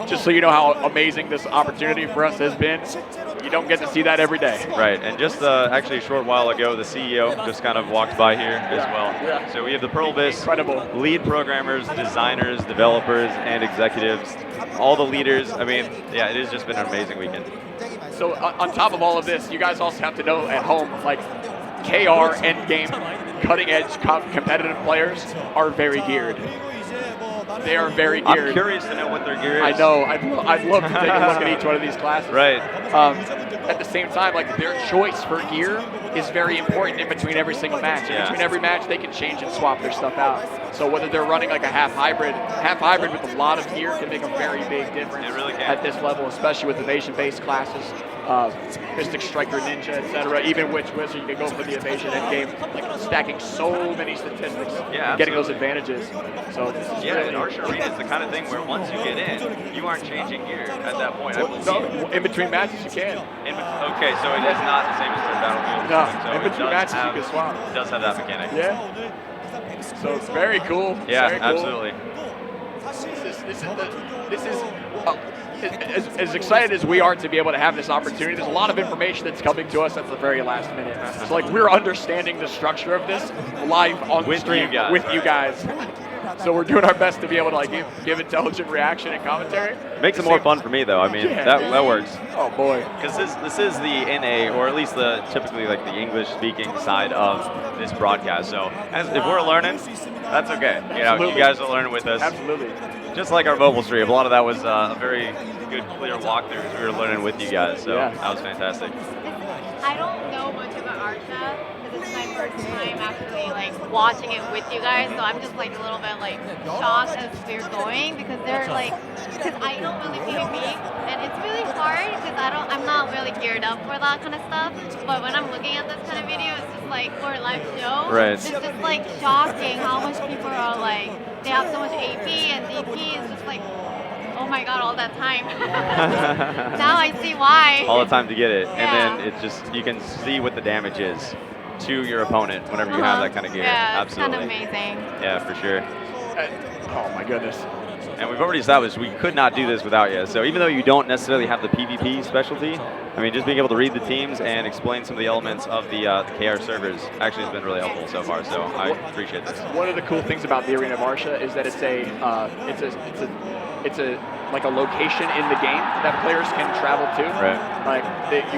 Speaker 2: Just so you know how amazing this opportunity for us has been. You don't get to see that every day.
Speaker 1: Right, and just actually a short while ago, the CEO just kind of walked by here as well.
Speaker 2: Yeah.
Speaker 1: So we have the Pearlbis
Speaker 2: Incredible.
Speaker 1: lead programmers, designers, developers, and executives, all the leaders. I mean, yeah, it has just been an amazing weekend.
Speaker 2: So on top of all of this, you guys also have to know at home, like KR endgame, cutting edge competitive players are very geared. They are very geared.
Speaker 1: I'm curious to know what their gear is.
Speaker 2: I know. I'd love to take a look at each one of these classes.
Speaker 1: Right.
Speaker 2: At the same time, like their choice for gear is very important in between every single match. In between every match, they can change and swap their stuff out. So whether they're running like a half hybrid with a lot of gear can make a very big difference.
Speaker 1: It really can.
Speaker 2: At this level, especially with evasion-based classes, Mystic Striker, Ninja, etc. Even Witch Wizard, you can go for the evasion endgame, like stacking so many statistics and getting those advantages. So this is
Speaker 1: Yeah,
Speaker 2: really,
Speaker 1: and Arsha Arena is the kind of thing where once you get in, you aren't changing gear at that point. I believe.
Speaker 2: No, in between matches you can.
Speaker 1: Okay, so it is not the same as for Battlefield.
Speaker 2: No,
Speaker 1: so
Speaker 2: in between matches you can swap.
Speaker 1: It does have that mechanic.
Speaker 2: Yeah. So it's very cool.
Speaker 1: Yeah,
Speaker 2: very cool.
Speaker 1: absolutely.
Speaker 2: This is as excited as we are to be able to have this opportunity. There's a lot of information that's coming to us at the very last minute. So like we're understanding the structure of this live on the stream with you guys. So we're doing our best to be able to like give intelligent reaction and commentary.
Speaker 1: Makes it more fun for me though. I mean, that works.
Speaker 2: Oh boy.
Speaker 1: Because this is the NA, or at least the typically like the English speaking side of this broadcast. So if we're learning, that's okay. You know, you guys are learning with us.
Speaker 2: Absolutely.
Speaker 1: Just like our mobile stream, a lot of that was a very good, clear walkthrough as we were learning with you guys. So that was fantastic.
Speaker 3: I don't know much about Arsha because it's my first time actually like watching it with you guys, so I'm just like a little bit like shocked as we're going because they're like, because I don't really PvP and it's really hard because I'm not really geared up for that kind of stuff. But when I'm looking at this kind of video, it's just like for a live show, it's just like shocking how much people are like they have so much AP and DP. It's just like, oh my god, all that time. Now I see why.
Speaker 1: All the time to get it. And then it just, you can see what the damage is to your opponent whenever you have that kind of gear.
Speaker 3: Yeah,
Speaker 1: absolutely.
Speaker 3: it's kind of amazing.
Speaker 1: Yeah, for sure.
Speaker 2: Oh my goodness.
Speaker 1: And we've already established we could not do this without you. So even though you don't necessarily have the PvP specialty, I mean, just being able to read the teams and explain some of the elements of the KR servers actually has been really helpful so far. So I appreciate this.
Speaker 2: One of the cool things about the Arena of Arsha is that it's like a location in the game that players can travel to.
Speaker 1: Right.
Speaker 2: Like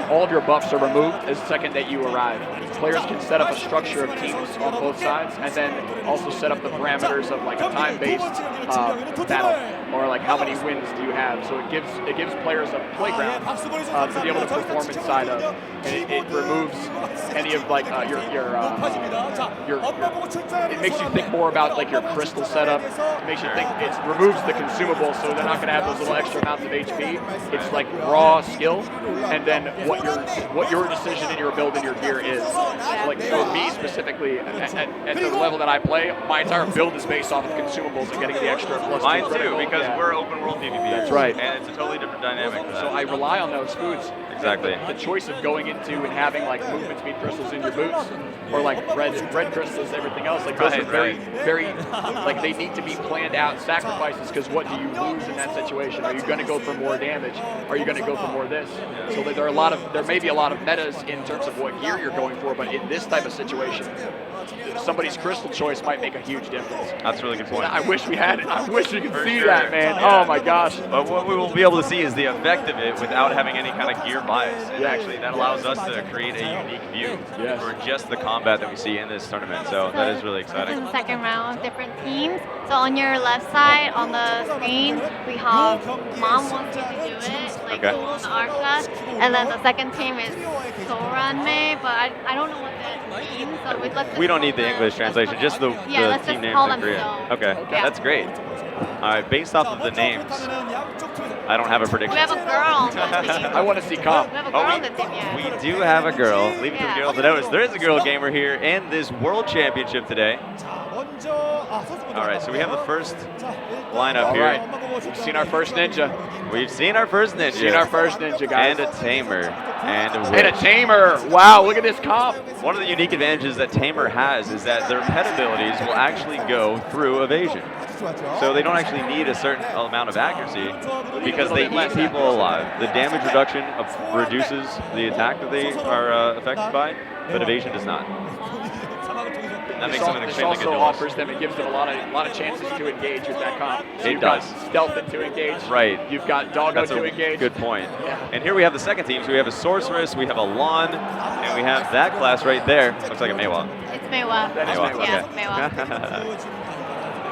Speaker 2: all of your buffs are removed the second that you arrive. Players can set up a structure of teams on both sides, and then also set up the parameters of like a time-based battle, or like how many wins do you have. So it gives players a playground to be able to perform inside of, and it removes any of like your it makes you think more about like your crystal setup. It makes you think, it removes the consumables, so they're not going to have those little extra amounts of HP. It's like raw skill, and then what your decision in your build and your gear is. So like for me specifically, at the level that I play, my entire build is based off of consumables and getting the extra plus.
Speaker 1: Mine too, because we're open world PvP.
Speaker 2: That's right.
Speaker 1: And it's a totally different dynamic for that.
Speaker 2: So I rely on those foods.
Speaker 1: Exactly.
Speaker 2: The choice of going into and having like movement speed crystals in your boots, or like red crystals, everything else, like those are very like they need to be planned out sacrifices, because what do you lose in that situation? Are you going to go for more damage? Are you going to go for more this? So that there may be a lot of metas in terms of what gear you're going for, but in this type of situation, somebody's crystal choice might make a huge difference.
Speaker 1: That's a really good point.
Speaker 2: I wish we had it. I wish we could
Speaker 1: For
Speaker 2: see
Speaker 1: sure.
Speaker 2: that, man.
Speaker 1: Yeah.
Speaker 2: Oh my gosh.
Speaker 1: But what we will be able to see is the effect of it without having any kind of gear bias. And actually, that allows us to create a unique view for just the combat that we see in this tournament. So that is really exciting.
Speaker 3: In the second round, different teams. So on your left side, on the screen, we have Mom wants you to do it, like the Arsha. And then the second team is Soranme, but I don't know what that means. So
Speaker 1: we don't need the English translation, just the
Speaker 3: let's
Speaker 1: team
Speaker 3: just
Speaker 1: names
Speaker 3: call
Speaker 1: in
Speaker 3: them
Speaker 1: Korean.
Speaker 3: so.
Speaker 1: Okay, that's great. All right, based off of the names, I don't have a prediction.
Speaker 3: We have a girl on the team.
Speaker 2: I want to see comp.
Speaker 3: We have a girl on the team, yeah.
Speaker 1: We do have a girl. Leave it to the girl to notice. There is a girl gamer here in this World Championship today. All right, so we have the first lineup here.
Speaker 2: Right. We've seen our first ninja.
Speaker 1: We've seen our first ninja.
Speaker 2: Seen our first ninja, guys.
Speaker 1: And a Tamer. And
Speaker 2: a Tamer. Wow, look at this comp.
Speaker 1: One of the unique advantages that Tamer has is that their pet abilities will actually go through evasion. So they don't actually need a certain amount of accuracy because they eat people alive. The damage reduction reduces the attack that they are affected by, but evasion does not. That makes them an extremely good
Speaker 2: also
Speaker 1: duelist.
Speaker 2: offers them, it gives them a lot of chances to engage with that comp. So
Speaker 1: It does.
Speaker 2: Stealth to engage.
Speaker 1: Right.
Speaker 2: You've got Doggo to engage.
Speaker 1: Good point.
Speaker 2: Yeah.
Speaker 1: And here we have the second team. So we have a Sorceress, we have a Lon, and we have that class right there. Looks like a Meiwa.
Speaker 3: It's Meiwa.
Speaker 2: That is Meiwa.
Speaker 3: Yeah, Meiwa.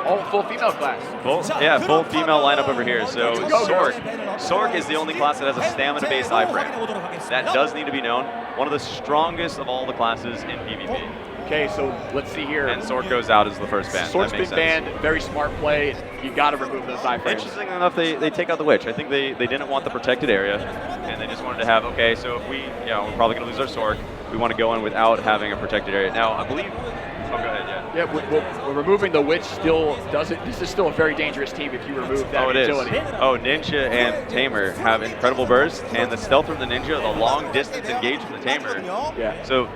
Speaker 2: Oh, full female class.
Speaker 1: Full female lineup over here. So Sork is the only class that has a stamina-based iframe. That does need to be known. One of the strongest of all the classes in PvP.
Speaker 2: Okay, so let's see here.
Speaker 1: And Sork goes out as the first ban.
Speaker 2: Sork's been banned. Very smart play. You got to remove those iframes.
Speaker 1: Interesting enough, they take out the Witch. I think they didn't want the protected area, and they just wanted to have, okay, so if we're probably going to lose our Sork. We want to go in without having a protected area. Now, I believe, go ahead, yeah.
Speaker 2: Yeah, we're removing the Witch still doesn't. This is still a very dangerous team if you remove that utility.
Speaker 1: Oh, Ninja and Tamer have incredible burst, and the stealth from the Ninja, the long distance engage from the Tamer.
Speaker 2: Yeah.
Speaker 1: So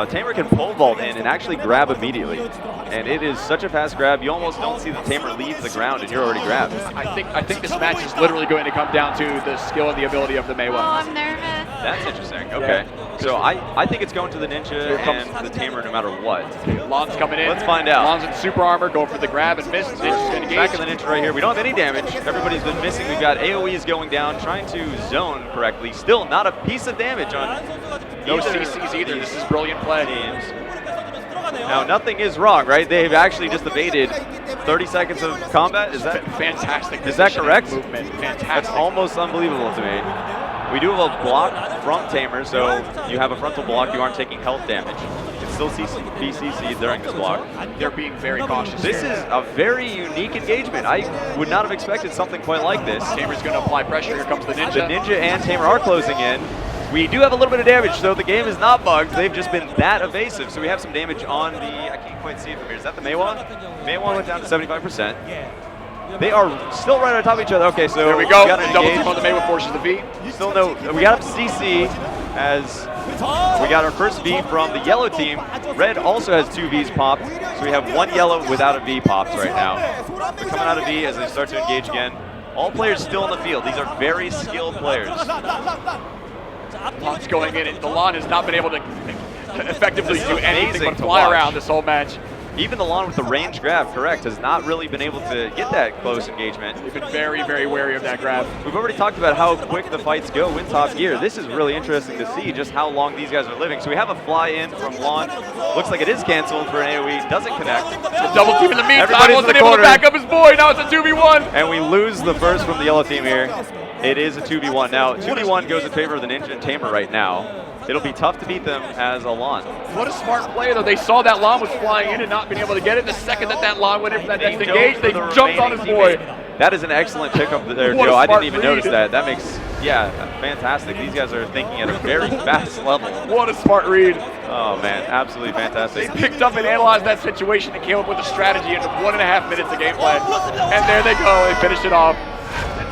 Speaker 1: Tamer can pole vault in and actually grab immediately, and it is such a fast grab. You almost don't see the Tamer leave the ground, and you're already grabbed.
Speaker 2: I think this match is literally going to come down to the skill and the ability of the Meiwa.
Speaker 3: Oh, I'm nervous.
Speaker 1: That's interesting. Okay. Yeah. So I think it's going to the Ninja and the Tamer no matter what.
Speaker 2: Okay, Lon's coming in.
Speaker 1: Let's find out.
Speaker 2: Lon's in super armor, going for the grab and miss.
Speaker 1: Back in the Ninja right here. We don't have any damage. Everybody's been missing. We've got AoEs going down, trying to zone correctly. Still not a piece of damage on
Speaker 2: no CCs either. This is brilliant play.
Speaker 1: Teams. Now, nothing is wrong, right? They've actually just evaded 30 seconds of combat. Is that
Speaker 2: fantastic?
Speaker 1: Is that correct?
Speaker 2: Movement. Fantastic.
Speaker 1: That's almost unbelievable to me. We do have a block from Tamer, so you have a frontal block. You aren't taking health damage. You can still be CC'd during this block.
Speaker 2: They're being very cautious.
Speaker 1: This is a very unique engagement. I would not have expected something quite like this.
Speaker 2: Tamer's going to apply pressure. Here comes the Ninja.
Speaker 1: The Ninja and Tamer are closing in. We do have a little bit of damage, so the game is not bugged. They've just been that evasive. So we have some damage on the, I can't quite see it from here. Is that the Meiwa? Meiwa went down to 75%. They are still right on top of each other. Okay, so
Speaker 2: there we go.
Speaker 1: Double
Speaker 2: team on the Meiwa forces the V.
Speaker 1: Still no, we got up CC as we got our first V from the yellow team. Red also has 2 Vs popped, so we have 1 yellow without a V popped right now. They're coming out of V as they start to engage again. All players still in the field. These are very skilled players.
Speaker 2: Lon's going in, and the Lon has not been able to effectively do anything but fly around this whole match.
Speaker 1: Even the Lon with the range grab, correct, has not really been able to get that close engagement.
Speaker 2: They've been very, very wary of that grab.
Speaker 1: We've already talked about how quick the fights go in Top Gear. This is really interesting to see just how long these guys are living. So we have a fly in from Lon. Looks like it is canceled for an AoE. Doesn't connect.
Speaker 2: The double team in the meantime.
Speaker 1: Everybody's
Speaker 2: Wasn't able to back up his boy. Now it's a 2v1.
Speaker 1: And we lose the first from the yellow team here. It is a 2v1. Now, 2v1 goes in favor of the Ninja and Tamer right now. It'll be tough to beat them as a Lon.
Speaker 2: What a smart play, though. They saw that Lon was flying in and not being able to get it. The second that Lon went in for that next engage, they jumped on his boy.
Speaker 1: That is an excellent pickup there, Joe. I didn't even notice that. That makes, fantastic. These guys are thinking at a very fast level.
Speaker 2: What a smart read.
Speaker 1: Oh, man, absolutely fantastic.
Speaker 2: They picked up and analyzed that situation and came up with a strategy in 1.5 minutes of gameplay. And there they go. They finished it off.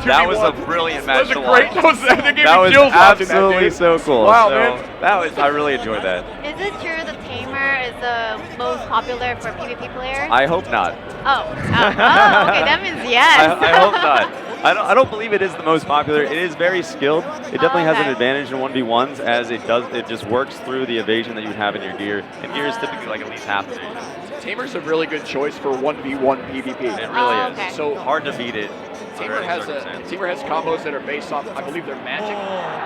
Speaker 1: That was a brilliant match to watch.
Speaker 2: That was
Speaker 1: absolutely so cool.
Speaker 2: Wow, man.
Speaker 1: I really enjoyed that.
Speaker 3: Is it true the Tamer is the most popular for PvP players?
Speaker 1: I hope not.
Speaker 3: Oh, okay, that means yes.
Speaker 1: I hope not. I don't believe it is the most popular. It is very skilled. It definitely has an
Speaker 3: Okay.
Speaker 1: advantage in 1v1s as it just works through the evasion that you would have in your gear. And gear is typically like at least half of it.
Speaker 2: Tamer's a really good choice for 1v1 PvP.
Speaker 1: It really is.
Speaker 3: Okay.
Speaker 2: So
Speaker 1: Hard to beat it.
Speaker 2: Tamer has combos that are based off, I believe they're magic,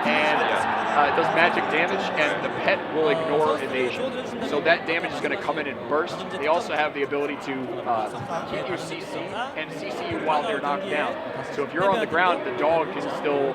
Speaker 2: and it does magic damage, and the pet will ignore evasion. So that damage is going to come in and burst. They also have the ability to hit you CC and CC you while they're knocked down. So if you're on the ground, the dog can still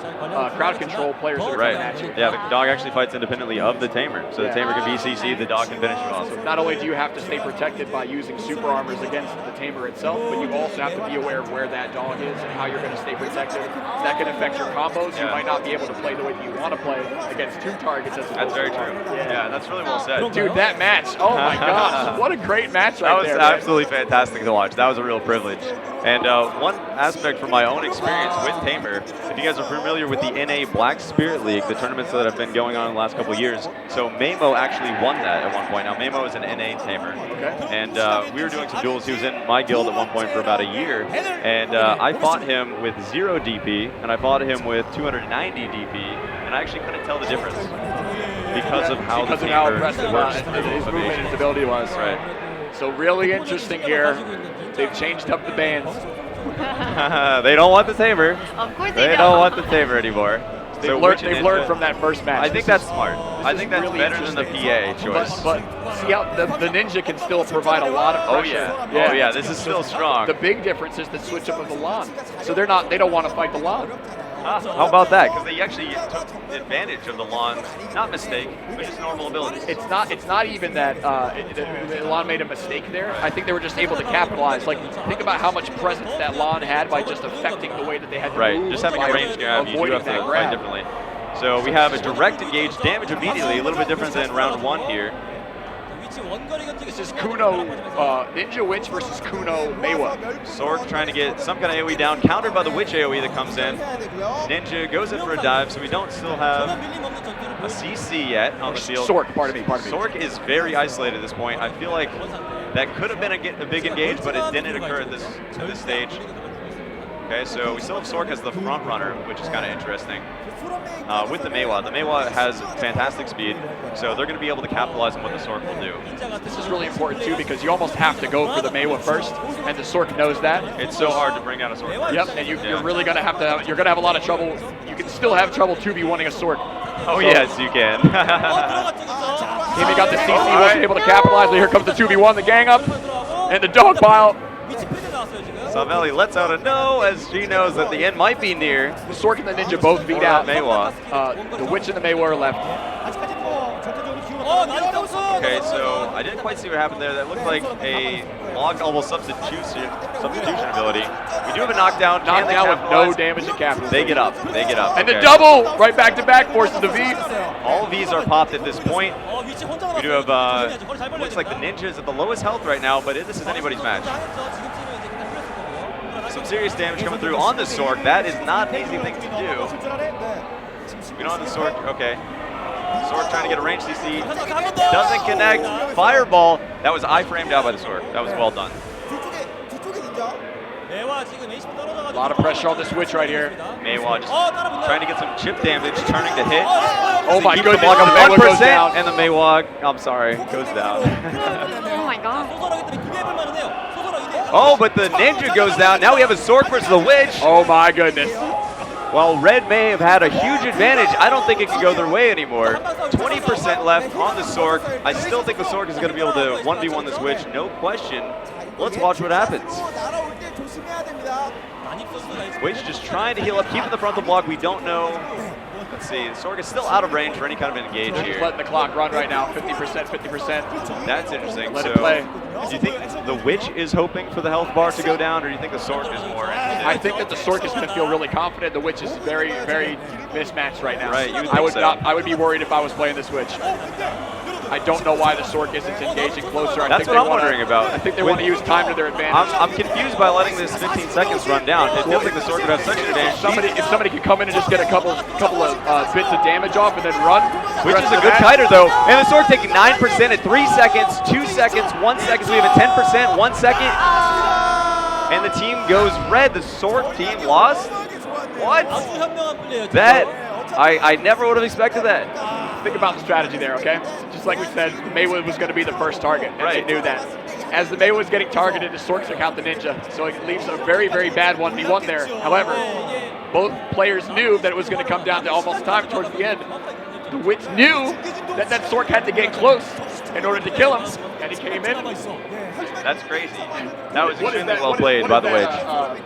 Speaker 2: crowd control players that are
Speaker 1: Right.
Speaker 2: coming at you.
Speaker 1: Yeah, the dog actually fights independently of the Tamer. So the Tamer can BCC, the dog can finish you off.
Speaker 2: Not only do you have to stay protected by using super armors against the Tamer itself, but you also have to be aware of where that dog is and how you're going to stay protected. That can affect your combos. You might not be able to play the way that you want to play against 2 targets.
Speaker 1: That's very true. Yeah, that's really well said.
Speaker 2: Dude, that match, oh my gosh, what a great match right there.
Speaker 1: That was absolutely fantastic to watch. That was a real privilege. And one aspect from my own experience with Tamer, if you guys are familiar with the NA Black Spirit League, the tournaments that have been going on in the last couple of years, so Mamo actually won that at one point. Now, Mamo is an NA Tamer.
Speaker 2: Okay.
Speaker 1: And we were doing some duels. He was in my guild at one point for about a year. And I fought him with 0 DP, and I fought him with 290 DP, and I actually couldn't tell the difference because of how the Tamer
Speaker 2: impressive
Speaker 1: works
Speaker 2: his
Speaker 1: through
Speaker 2: movement and
Speaker 1: evasion.
Speaker 2: his ability was.
Speaker 1: Right.
Speaker 2: So really interesting here. They've changed up the bands.
Speaker 1: They don't want the Tamer.
Speaker 3: Of course
Speaker 1: They don't want the Tamer anymore.
Speaker 2: They've learned from that first match.
Speaker 1: I think that's smart. I think that's
Speaker 2: really
Speaker 1: better than the PA choice.
Speaker 2: But see how the ninja can still provide a lot of
Speaker 1: Oh
Speaker 2: pressure.
Speaker 1: yeah. Oh yeah. This is still strong.
Speaker 2: The big difference is the switch up of the lawn. So they don't want to fight the lawn.
Speaker 1: How about that? Because they actually took advantage of the lawn's, not mistake, but just normal abilities.
Speaker 2: It's not even that Lawn made a mistake there. I think they were just able to capitalize. Like, think about how much presence that Lawn had by just affecting the way that they had to
Speaker 1: Right,
Speaker 2: move.
Speaker 1: just having
Speaker 2: by
Speaker 1: a range grab, you do
Speaker 2: avoiding
Speaker 1: have to
Speaker 2: that
Speaker 1: fight
Speaker 2: grab.
Speaker 1: differently. So we have a direct engage damage immediately, a little bit different than round 1 here.
Speaker 2: This is Kuno, Ninja Witch versus Kuno Meiwa.
Speaker 1: Sork trying to get some kind of AoE down, countered by the Witch AoE that comes in. Ninja goes in for a dive, so we don't still have a CC yet on the field.
Speaker 2: Sork, pardon me.
Speaker 1: Sork is very isolated at this point. I feel like that could have been a big engage, but it didn't occur at this stage. Okay, so we still have Sork as the front runner, which is kind of interesting. With the Meiwa. The Meiwa has fantastic speed, so they're going to be able to capitalize on what the Sork will do.
Speaker 2: This is really important too because you almost have to go for the Meiwa first, and the Sork knows that.
Speaker 1: It's so hard to bring out a Sork first.
Speaker 2: Yep, and you're really going to have a lot of trouble. You can still have trouble 2v1ing a Sork.
Speaker 1: Oh, so, yes, you can.
Speaker 2: Kimmy got the CC, wasn't able to capitalize, but here comes the 2v1, the gang up, and the dog pile.
Speaker 1: Savelli lets out a no as she knows that the end might be near.
Speaker 2: The Sork and the Ninja both beat out.
Speaker 1: Meiwa.
Speaker 2: The Witch and the Meiwa are left.
Speaker 1: Okay, so I didn't quite see what happened there. That looked like a log elbow substitution ability. We do have a knockdown.
Speaker 2: Knockdown with no damage to capitalize.
Speaker 1: They get up. They get up.
Speaker 2: And the double right back to back forces the V.
Speaker 1: All Vs are popped at this point. We do have looks like the Ninja's at the lowest health right now, but this is anybody's match. Some serious damage coming through on the Sork. That is not an easy thing to do. We don't have the Sork. Okay. Sork trying to get a range CC. Doesn't connect. Fireball. That was I-framed out by the Sork. That was well done.
Speaker 2: A lot of pressure on the switch right here.
Speaker 1: Meiwa just trying to get some chip damage, turning to hit.
Speaker 2: Oh my goodness,
Speaker 1: the block
Speaker 2: the
Speaker 1: up
Speaker 2: Meiwa goes down.
Speaker 1: 1%, and the Meiwa, I'm sorry, goes down.
Speaker 3: Oh my god.
Speaker 1: Oh, but the Ninja goes down. Now we have a Sork versus the Witch.
Speaker 2: Oh my goodness.
Speaker 1: While Red may have had a huge advantage, I don't think it can go their way anymore. 20% left on the Sork. I still think the Sork is going to be able to 1v1 this Witch, no question. Let's watch what happens. Witch just trying to heal up, keeping the frontal block. We don't know. Let's see, Sork is still out of range for any kind of engage
Speaker 2: Just
Speaker 1: here.
Speaker 2: letting the clock run right now, 50%, 50%.
Speaker 1: That's interesting.
Speaker 2: Let it play.
Speaker 1: Do you think the Witch is hoping for the health bar to go down, or do you think the Sork is more interested?
Speaker 2: I think that the Sork is going to feel really confident. The Witch is very, very mismatched right now.
Speaker 1: Right, you would
Speaker 2: I
Speaker 1: think
Speaker 2: would
Speaker 1: so.
Speaker 2: not. I would be worried if I was playing this Witch. I don't know why the Sork isn't engaging closer.
Speaker 1: That's what I'm wondering about.
Speaker 2: I think they want to use time to their advantage.
Speaker 1: I'm confused by letting this 15 seconds run down. It feels like the Sork would have such an advantage.
Speaker 2: If somebody could come in and just get a couple of bits of damage off and then run.
Speaker 1: Which is a good kiter though. And the Sork taking 9% at 3 seconds, 2 seconds, 1 second. So we have a 10%, 1 second. And the team goes red. The Sork team lost. What? That, I never would have expected that.
Speaker 2: Think about the strategy there, okay? Just like we said, Maywood was going to be the first target, and
Speaker 1: Right.
Speaker 2: they knew that. As the Maywood was getting targeted, the Sork took out the Ninja, so it leaves a very, very bad 1v1 there. However, both players knew that it was going to come down to almost time towards the end. The Witch knew that Sork had to get close in order to kill him, and he came in.
Speaker 1: That's crazy. That was
Speaker 2: What is
Speaker 1: extremely
Speaker 2: that-
Speaker 1: well
Speaker 2: what is-
Speaker 1: played,
Speaker 2: what
Speaker 1: by
Speaker 2: is
Speaker 1: the way.
Speaker 2: that,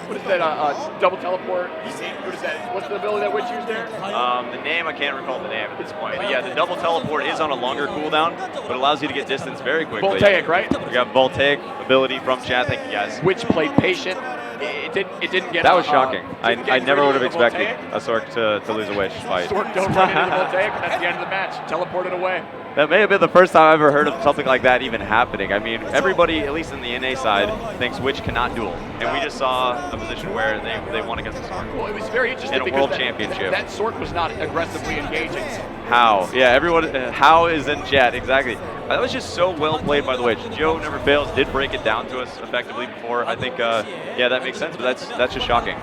Speaker 2: what is that, double teleport? What is that? What's the ability that Witch used there?
Speaker 1: The name, I can't recall the name at this point. But yeah, the double teleport is on a longer cooldown, but allows you to get distance very quickly.
Speaker 2: Voltaic, right?
Speaker 1: We got Voltaic ability from chat. Thank you guys.
Speaker 2: Witch played patient. It didn't get.
Speaker 1: That was shocking.
Speaker 2: didn't
Speaker 1: I
Speaker 2: get
Speaker 1: never
Speaker 2: rid
Speaker 1: would
Speaker 2: of
Speaker 1: have
Speaker 2: the
Speaker 1: expected
Speaker 2: Voltaic.
Speaker 1: a Sork to lose a Witch fight.
Speaker 2: Sork don't run into the Voltaic, and that's the end of the match. Teleported away.
Speaker 1: That may have been the first time I've ever heard of something like that even happening. I mean, everybody, at least in the NA side, thinks Witch cannot duel. And we just saw a position where they won against the Sork.
Speaker 2: Well, it was very interesting
Speaker 1: In a
Speaker 2: because
Speaker 1: world championship.
Speaker 2: That Sork was not aggressively engaging.
Speaker 1: How? Yeah, everyone, how is in chat, exactly. That was just so well played by the Witch. JoeNeverFails did break it down to us effectively before. I think, yeah, that makes sense, but that's just shocking.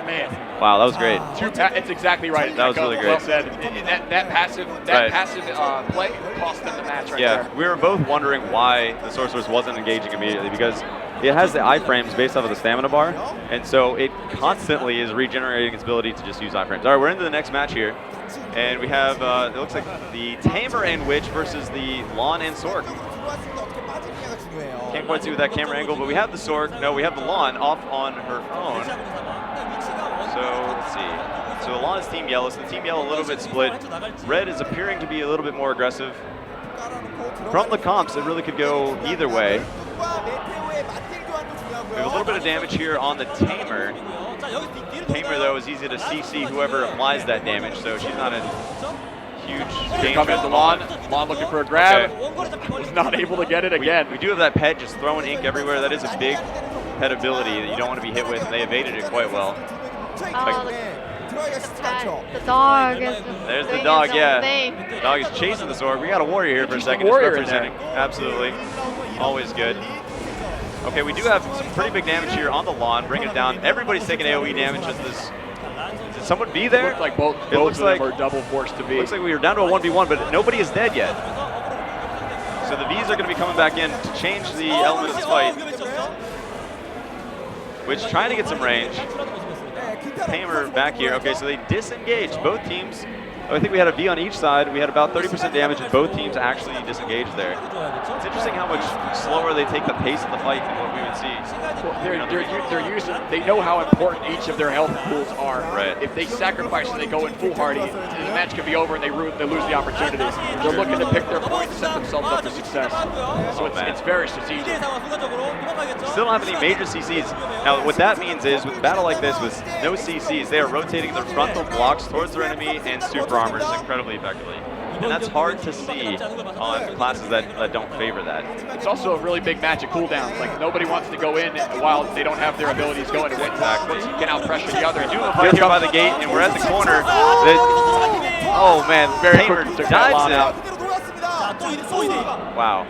Speaker 2: Man.
Speaker 1: Wow, that was great.
Speaker 2: It's exactly right.
Speaker 1: That was really great.
Speaker 2: Well said. That passive play cost them the match right there.
Speaker 1: We were both wondering why the Sorceress wasn't engaging immediately, because it has the iframes based off of the stamina bar, and so it constantly is regenerating its ability to just use iframes. All right, we're into the next match here, and we have, it looks like the Tamer and Witch versus the Lawn and Sork. Can't quite see with that camera angle, but we have the Sork. No, we have the Lawn off on her phone. So let's see. So the Lawn is Team Yellow. So the Team Yellow a little bit split. Red is appearing to be a little bit more aggressive. From the comps, it really could go either way. We have a little bit of damage here on the Tamer. Tamer, though, is easy to CC whoever applies that damage, so she's not in huge danger.
Speaker 2: Coming at the Lawn. Lawn looking for a grab. Was not able to get it again.
Speaker 1: We do have that pet just throwing ink everywhere. That is a big pet ability that you don't want to be hit with, and they evaded it quite well.
Speaker 3: Oh, the dog is just
Speaker 1: There's the
Speaker 3: doing
Speaker 1: dog,
Speaker 3: its own
Speaker 1: yeah.
Speaker 3: thing.
Speaker 1: The dog is chasing the Sork. We got a warrior here for a second.
Speaker 2: Warrior
Speaker 1: Just representing. Absolutely. Always good. Okay, we do have some pretty big damage here on the Lawn, bringing it down. Everybody's taking AoE damage as this. Did someone be there?
Speaker 2: Looks like both
Speaker 1: It looks
Speaker 2: of them
Speaker 1: like
Speaker 2: are double forced to be.
Speaker 1: Looks like we were down to a 1v1, but nobody is dead yet. So the Vs are going to be coming back in to change the element of this fight. Which trying to get some range. Tamer back here. Okay, so they disengaged both teams. I think we had a V on each side. We had about 30% damage, and both teams actually disengaged there. It's interesting how much slower they take the pace of the fight than what we would see.
Speaker 2: Well, they know how important each of their health pools are.
Speaker 1: Right.
Speaker 2: If they sacrifice and they go in foolhardy, the match could be over and they lose the opportunity. They're looking to pick their points, set themselves up for success. So it's very strategic.
Speaker 1: Still don't have any major CCs. Now, what that means is, with a battle like this, with no CCs, they are rotating their frontal blocks towards their enemy and super armors incredibly effectively. And that's hard to see on classes that don't favor that.
Speaker 2: It's also a really big match at cooldowns. Like, nobody wants to go in while they don't have their abilities going.
Speaker 1: Exactly.
Speaker 2: You can out-pressure the other.
Speaker 1: We do a fight here by the gate, and we're at the corner. Oh, man.
Speaker 2: Very
Speaker 1: Tamer
Speaker 2: quick took that
Speaker 1: dives
Speaker 2: Lawn
Speaker 1: it.
Speaker 2: out.
Speaker 1: Wow.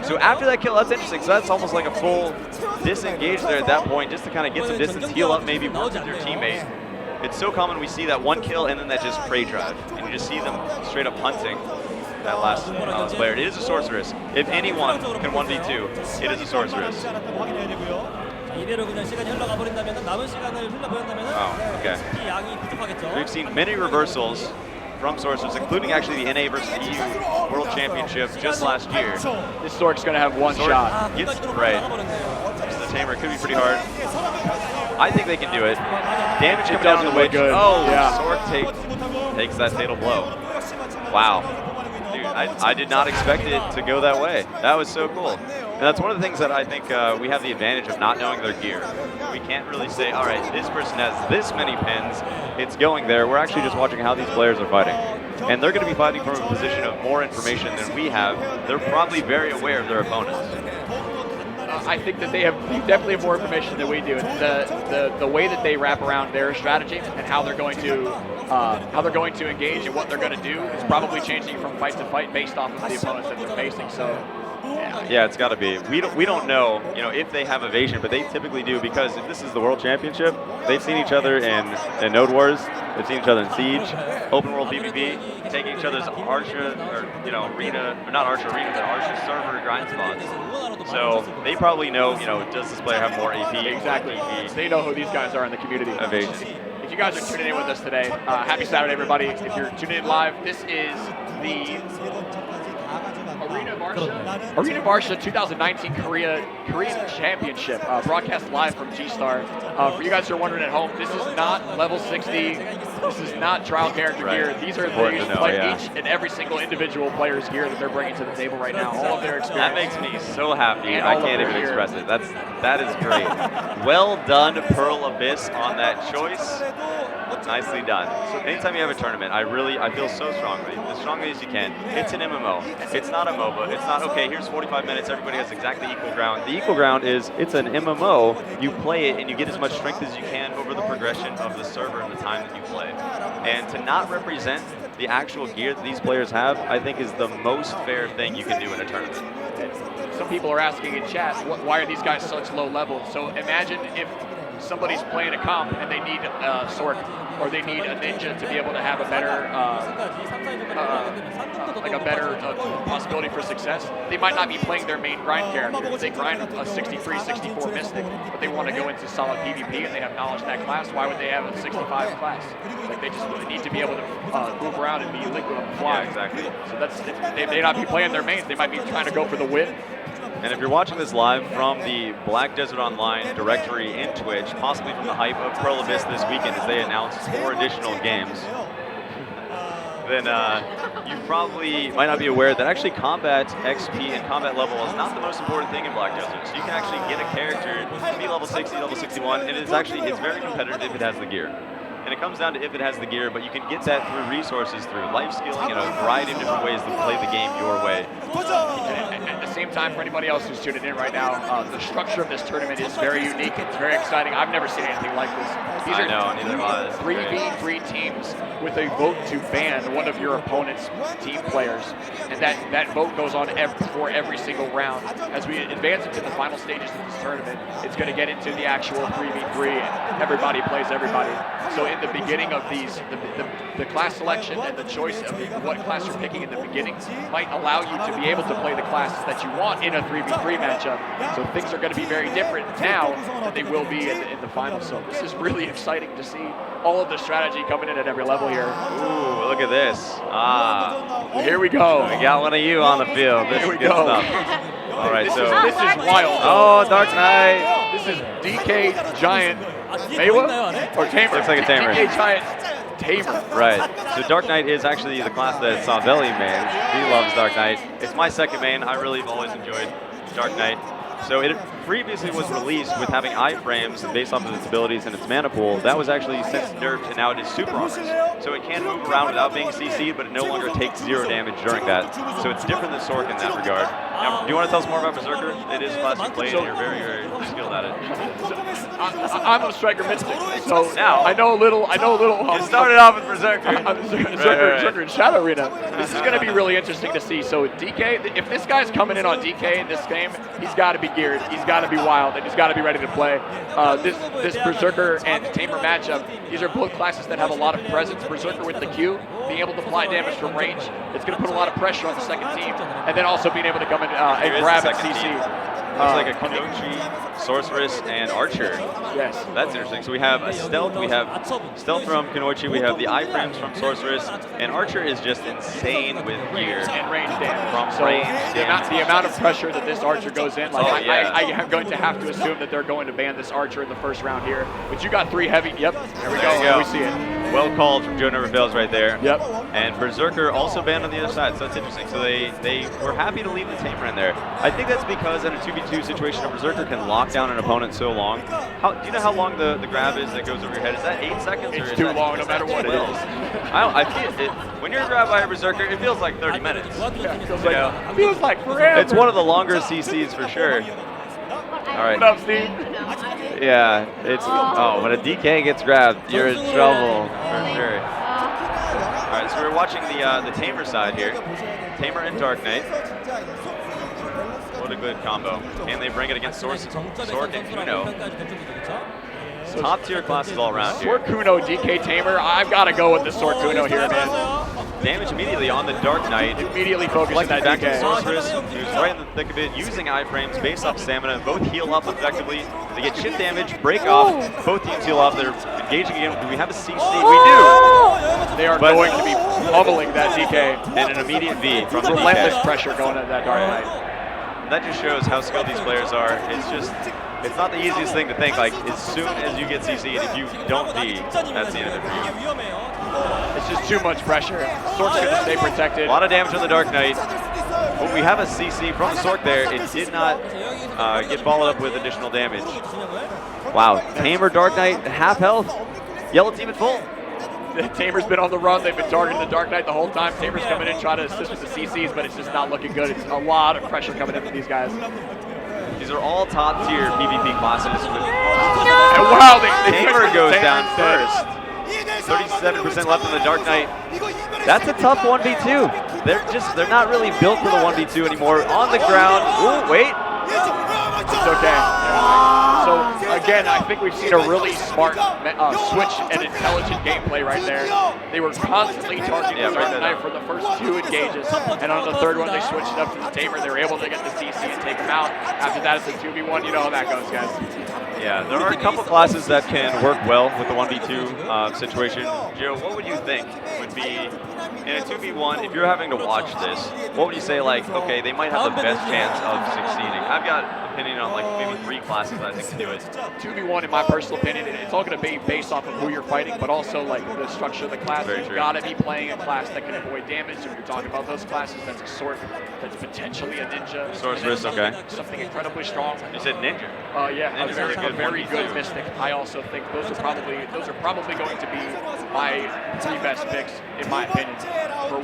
Speaker 1: So after that kill, that's interesting. So that's almost like a full disengage there at that point, just to kind of get some distance, heal up, maybe work with your teammate. It's so common we see that one kill and then that just prey drive, and you just see them straight up hunting that last player. It is a Sorceress. If anyone can 1v2, it is a Sorceress. Oh, okay. We've seen many reversals from Sorceress, including actually the NA versus EU World Championship just last year.
Speaker 2: This Sork's going to have one shot.
Speaker 1: Gets right. The Tamer could be pretty hard. I think they can do it. Damage coming down on the Witch.
Speaker 2: Good.
Speaker 1: Oh,
Speaker 2: yeah.
Speaker 1: Sork takes that fatal blow. Wow. Dude, I did not expect it to go that way. That was so cool. And that's one of the things that I think we have the advantage of not knowing their gear. We can't really say, all right, this person has this many pins, it's going there. We're actually just watching how these players are fighting. And they're going to be fighting from a position of more information than we have. They're probably very aware of their opponents.
Speaker 2: I think that they definitely have more information than we do. The way that they wrap around their strategy and how they're going to engage and what they're going to do is probably changing from fight to fight based off of the opponents that they're facing. So
Speaker 1: Yeah, it's got to be. We don't know, if they have evasion, but they typically do because if this is the World Championship, they've seen each other in Node Wars, they've seen each other in Siege, Open World PvP, taking each other's Arsha or arena, or not Arsha arena, but Arsha server grind spots. So they probably know, does this player have more AP?
Speaker 2: Exactly. They know who these guys are in the community.
Speaker 1: Evasion.
Speaker 2: If you guys are tuning in with us today, happy Saturday, everybody. If you're tuning in live, this is the Arena of Arsha 2019 Korean Championship, broadcast live from G-Star. For you guys who are wondering at home, this is not level 60. This is not trial character gear. These are each and every single individual player's gear that they're bringing to the table right now. All of their experience.
Speaker 1: That makes me so happy. I can't even express it. That is great. Well done, Pearl Abyss, on that choice. Nicely done. So anytime you have a tournament, I feel so strongly, as strongly as you can. It's an MMO. It's not a MOBA. It's not, okay, here's 45 minutes, everybody has exactly equal ground. The equal ground is, it's an MMO. You play it and you get as much strength as you can over the progression of the server and the time that you play. And to not represent the actual gear that these players have, I think is the most fair thing you can do in a tournament.
Speaker 2: Some people are asking in chat, why are these guys such low level? So imagine if somebody's playing a comp and they need a Sork or they need a ninja to be able to have a better, possibility for success. They might not be playing their main grind character. They grind a 63, 64 Mystic, but they want to go into solid PvP and they have knowledge in that class. Why would they have a 65 class? Like they just need to be able to move around and be liquid on the fly.
Speaker 1: Yeah, exactly.
Speaker 2: So they may not be playing their mains. They might be trying to go for the win.
Speaker 1: And if you're watching this live from the Black Desert Online directory in Twitch, possibly from the hype of Pearl Abyss this weekend as they announced 4 additional games, then you probably might not be aware that actually combat XP and combat level is not the most important thing in Black Desert. So you can actually get a character, be level 60, level 61, and it's very competitive if it has the gear. And it comes down to if it has the gear, but you can get that through resources, through life skilling, and a variety of different ways to play the game your way.
Speaker 2: And at the same time, for anybody else who's tuning in right now, the structure of this tournament is very unique. It's very exciting. I've never seen anything like this. These are
Speaker 1: neither have I.
Speaker 2: 3v3 teams with a vote to ban one of your opponent's team players. And that vote goes on before every single round. As we advance into the final stages of this tournament, it's going to get into the actual 3v3, and everybody plays everybody. So in the beginning of these, the class selection and the choice of what class you're picking in the beginning might allow you to be able to play the classes that you want in a 3v3 matchup. So things are going to be very different now than they will be in the finals. So this is really exciting to see all of the strategy coming in at every level here.
Speaker 1: Ooh, look at this.
Speaker 2: Here we go.
Speaker 1: We got one of you on the field. This
Speaker 2: Here we
Speaker 1: is good
Speaker 2: go.
Speaker 1: stuff. All right,
Speaker 2: this
Speaker 1: so
Speaker 2: is wild.
Speaker 1: Oh, Dark Knight.
Speaker 2: This is DK Giant Maywa or Tamer?
Speaker 1: Looks like a Tamer.
Speaker 2: DK Giant Tamer.
Speaker 1: Right. So Dark Knight is actually the class that Savelli mains. He loves Dark Knight. It's my second main. I really have always enjoyed Dark Knight. So it previously was released with having iframes based off of its abilities and its mana pool. That was actually since nerfed, and now it is super armors. So it can move around without being CC'd, but it no longer takes 0 damage during that. So it's different than Sork in that regard. Now, do you want to tell us more about Berserker? It is a class you played, and you're very, very skilled at it.
Speaker 2: I'm a striker mystic, so now I know a little.
Speaker 1: You started off with Berserker.
Speaker 2: Berserker in Shadow Arena. This is going to be really interesting to see. So DK, if this guy's coming in on DK in this game, he's got to be geared. He's got to be wild, and he's got to be ready to play. This Berserker and Tamer matchup, these are both classes that have a lot of presence. Berserker with the Q, being able to apply damage from range, it's going to put a lot of pressure on the second team, and then also being able to come in and grab and CC.
Speaker 1: Looks like a Kunoichi, Sorceress, and Archer.
Speaker 2: Yes.
Speaker 1: That's interesting. So we have a Stealth, we have Stealth from Kunoichi, we have the iframes from Sorceress, and Archer is just insane with gear.
Speaker 2: And range damage.
Speaker 1: From
Speaker 2: so
Speaker 1: range
Speaker 2: the amount of pressure that this Archer goes in, like I
Speaker 1: yeah.
Speaker 2: am going to have to assume that they're going to ban this Archer in the first round here. But you got 3 heavy. Yep. There we
Speaker 1: There you
Speaker 2: go.
Speaker 1: go.
Speaker 2: We see it.
Speaker 1: Well called from JoeNeverFails right there.
Speaker 2: Yep.
Speaker 1: And Berserker also banned on the other side, so that's interesting. So they were happy to leave the Tamer in there. I think that's because in a 2v2 situation, a Berserker can lock down an opponent so long. Do you know how long the grab is that goes over your head? Is that 8 seconds?
Speaker 2: It's
Speaker 1: or is
Speaker 2: too
Speaker 1: that,
Speaker 2: long no matter what it is.
Speaker 1: I feel it. When you're grabbed by a Berserker, it feels like 30 minutes.
Speaker 2: Yeah, feels like forever.
Speaker 1: It's one of the longer CCs for sure. All right.
Speaker 2: What up, Steve?
Speaker 1: Yeah, it's when a DK gets grabbed, you're in trouble for sure. All right, so we're watching the Tamer side here. Tamer and Dark Knight. What a good combo. And they bring it against Sork and Kuno. Top tier classes all around here.
Speaker 2: Sork Kuno, DK Tamer. I've got to go with the Sork Kuno here, man.
Speaker 1: Damage immediately on the Dark Knight.
Speaker 2: Immediately focusing that
Speaker 1: back to
Speaker 2: DK.
Speaker 1: Sorceress, who's right in the thick of it, using iframes, base up stamina, both heal up effectively. They get chip damage, break off, both teams heal up, they're engaging again. Do we have a CC? We do!
Speaker 2: They are going to be pummeling that DK.
Speaker 1: And an immediate V from the
Speaker 2: Relentless
Speaker 1: DK.
Speaker 2: pressure going at that Dark Knight.
Speaker 1: That just shows how skilled these players are. It's not the easiest thing to think, like, as soon as you get CC, and if you don't V, that's the end of it for you.
Speaker 2: It's just too much pressure. Sork's going to stay protected.
Speaker 1: A lot of damage on the Dark Knight. But we have a CC from the Sork there. It did not get followed up with additional damage. Wow, Tamer, Dark Knight, half health. Yellow team at full.
Speaker 2: Tamer's been on the run. They've been targeting the Dark Knight the whole time. Tamer's coming in, trying to assist with the CCs, but it's just not looking good. It's a lot of pressure coming in from these guys.
Speaker 1: These are all top tier PvP classes.
Speaker 2: And wow,
Speaker 1: Tamer goes down first. 37% left in the Dark Knight. That's a tough 1v2. They're not really built for the 1v2 anymore. On the ground. Ooh, wait.
Speaker 2: It's okay. So again, I think we've seen a really smart switch and intelligent gameplay right there. They were constantly targeting the Dark Knight for the first 2 engages, and on the third one they switched it up to the Tamer. They were able to get the CC and take him out. After that, it's a 2v1. You know how that goes, guys.
Speaker 1: Yeah, there are a couple classes that can work well with the 1v2 situation. Joe, what would you think would be in a 2v1, if you're having to watch this, what would you say, like, okay, they might have the best chance of succeeding? I've got an opinion on, like, maybe 3 classes I think can do it.
Speaker 2: 2v1, in my personal opinion, it's all going to be based off of who you're fighting, but also, like, the structure of the class. You've got to be playing a class that can avoid damage. If you're talking about those classes, that's a Sork, that's potentially a Ninja.
Speaker 1: Sorceress, okay.
Speaker 2: Something incredibly strong.
Speaker 1: You said Ninja?
Speaker 2: Yeah,
Speaker 1: Ninja's
Speaker 2: a very good Mystic. I also think those are probably going to be my 3 best picks, in my opinion. For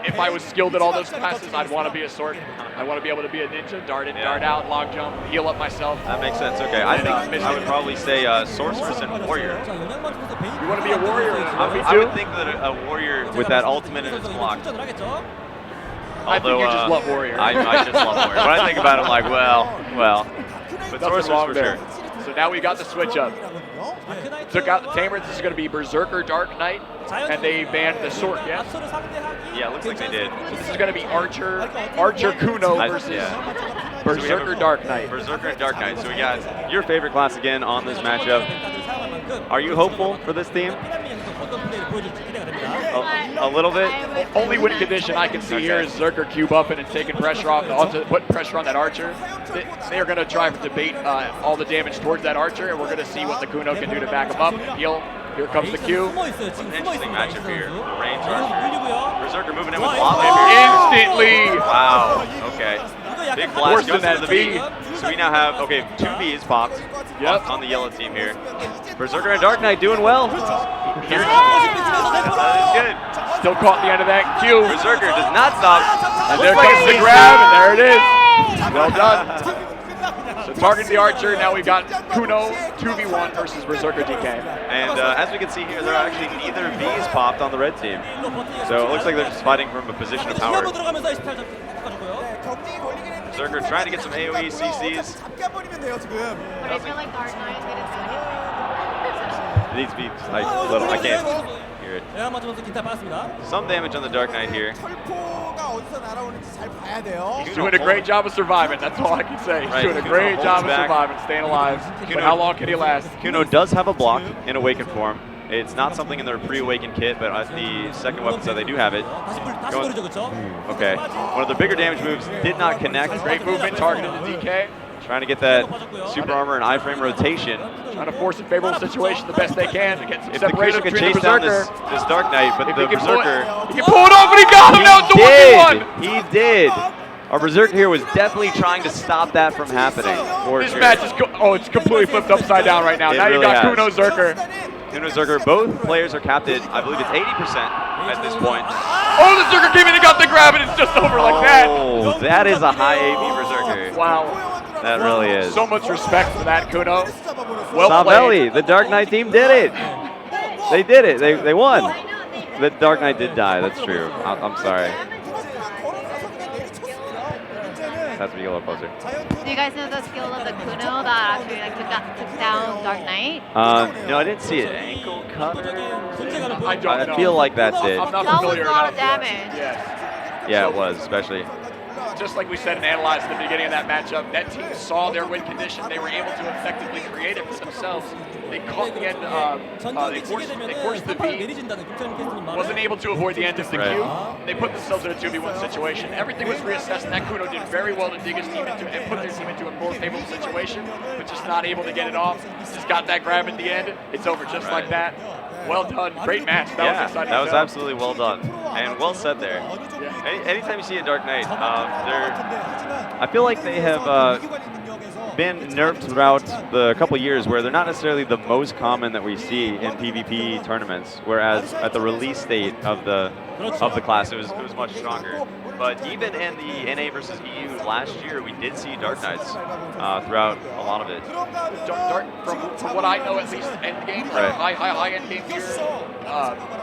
Speaker 2: if I was skilled at all those classes, I'd want to be a Sork. I want to be able to be a Ninja, dart in, dart out, log jump, heal up myself.
Speaker 1: That makes sense. Okay, I think I would probably say Sorceress and Warrior.
Speaker 2: You want to be a Warrior?
Speaker 1: I would think that a Warrior with that ultimate in its block.
Speaker 2: I think you just love Warrior.
Speaker 1: I just love Warrior. When I think about it, I'm like, well. But Sorceress for sure.
Speaker 2: So now we got the switch up. Took out the Tamer. This is going to be Berserker Dark Knight, and they banned the Sork, yeah?
Speaker 1: Yeah, it looks like they did.
Speaker 2: So this is going to be Archer Kuno versus Berserker Dark Knight.
Speaker 1: Berserker and Dark Knight. So we got your favorite class again on this matchup. Are you hopeful for this team? A little bit?
Speaker 2: Only win condition I can see here is Zerker Q buffing and taking pressure off, putting pressure on that Archer. They are going to try to debate all the damage towards that Archer, and we're going to see what the Kuno can do to back him up. Heal. Here comes the Q.
Speaker 1: It's an interesting matchup here. The range Archer. Berserker moving in with lava.
Speaker 2: Instantly!
Speaker 1: Wow. Okay. Big blast goes into the V.
Speaker 2: V.
Speaker 1: So we now have, 2 Vs popped on the yellow team here. Berserker and Dark Knight doing well. That is good.
Speaker 2: Still caught the end of that Q.
Speaker 1: Berserker does not stop.
Speaker 2: And there comes the grab, and there it is. Well done. So targeting the Archer, now we've got Kuno 2v1 versus Berserker DK.
Speaker 1: And as we can see here, there are actually neither Vs popped on the red team. So it looks like they're just fighting from a position of power. Berserker trying to get some AoE CCs.
Speaker 3: But I feel like Dark Knight didn't do anything.
Speaker 1: It needs to be like a little, I can't hear it. Some damage on the Dark Knight here.
Speaker 2: He's doing a great job of surviving, that's all I can say. He's doing a great job of surviving, staying alive. But how long can he last?
Speaker 1: Kuno does have a block in Awakened form. It's not something in their pre-awakened kit, but at the second weapon set, they do have it. Okay. One of the bigger damage moves did not connect.
Speaker 2: Great movement, targeted the DK.
Speaker 1: Trying to get that super armor and iframe rotation.
Speaker 2: Trying to force a favorable situation the best they can to get some
Speaker 1: If the
Speaker 2: separation
Speaker 1: Kuno can
Speaker 2: between the
Speaker 1: chase down
Speaker 2: Berserker.
Speaker 1: this Dark Knight, but the Berserker...
Speaker 2: He can pull it off, and he got him! Now it's a 1v1!
Speaker 1: He did! Our Berserker here was definitely trying to stop that from happening.
Speaker 2: This match is it's completely flipped upside down right now. Now you got Kuno Zerker.
Speaker 1: Kuno Zerker, both players are capped at, I believe it's 80% at this point.
Speaker 2: Oh, the Zerker came in and got the grab, and it's just over like that.
Speaker 1: Oh, that is a high AP Berserker.
Speaker 2: Wow.
Speaker 1: That really is.
Speaker 2: So much respect for that, Kuno. Well
Speaker 1: Savelli, the Dark Knight team did it. They did it. They won. The Dark Knight did die. That's true. I'm sorry. has to be a little closer.
Speaker 3: Do you guys know the skill of the Kuno that actually like took down Dark Knight?
Speaker 1: No, I didn't see it. Ankle cutter.
Speaker 2: I don't know.
Speaker 1: I feel like that's it.
Speaker 2: I'm not
Speaker 3: That was
Speaker 2: familiar
Speaker 3: a lot
Speaker 2: enough.
Speaker 3: of damage.
Speaker 2: Yes.
Speaker 1: Yeah, it was, especially.
Speaker 2: Just like we said and analyzed at the beginning of that matchup, that team saw their win condition. They were able to effectively create it for themselves. They caught the end. They forced the V. Wasn't able to avoid the end of the Q. They put themselves in a 2v1 situation. Everything was reassessed, and that Kuno did very well to dig his team into and put their team into a more favorable situation, but just not able to get it off. Just got that grab at the end. It's over just like that. Well done. Great match. That was exciting.
Speaker 1: That was absolutely well done. And well said there. Anytime you see a Dark Knight, I feel like they have been nerfed throughout the couple years where they're not necessarily the most common that we see in PvP tournaments, whereas at the release date of the class it was much stronger. But even in the NA versus EU last year, we did see Dark Knights throughout a lot of it.
Speaker 2: From what I know, at least end game, high end game here,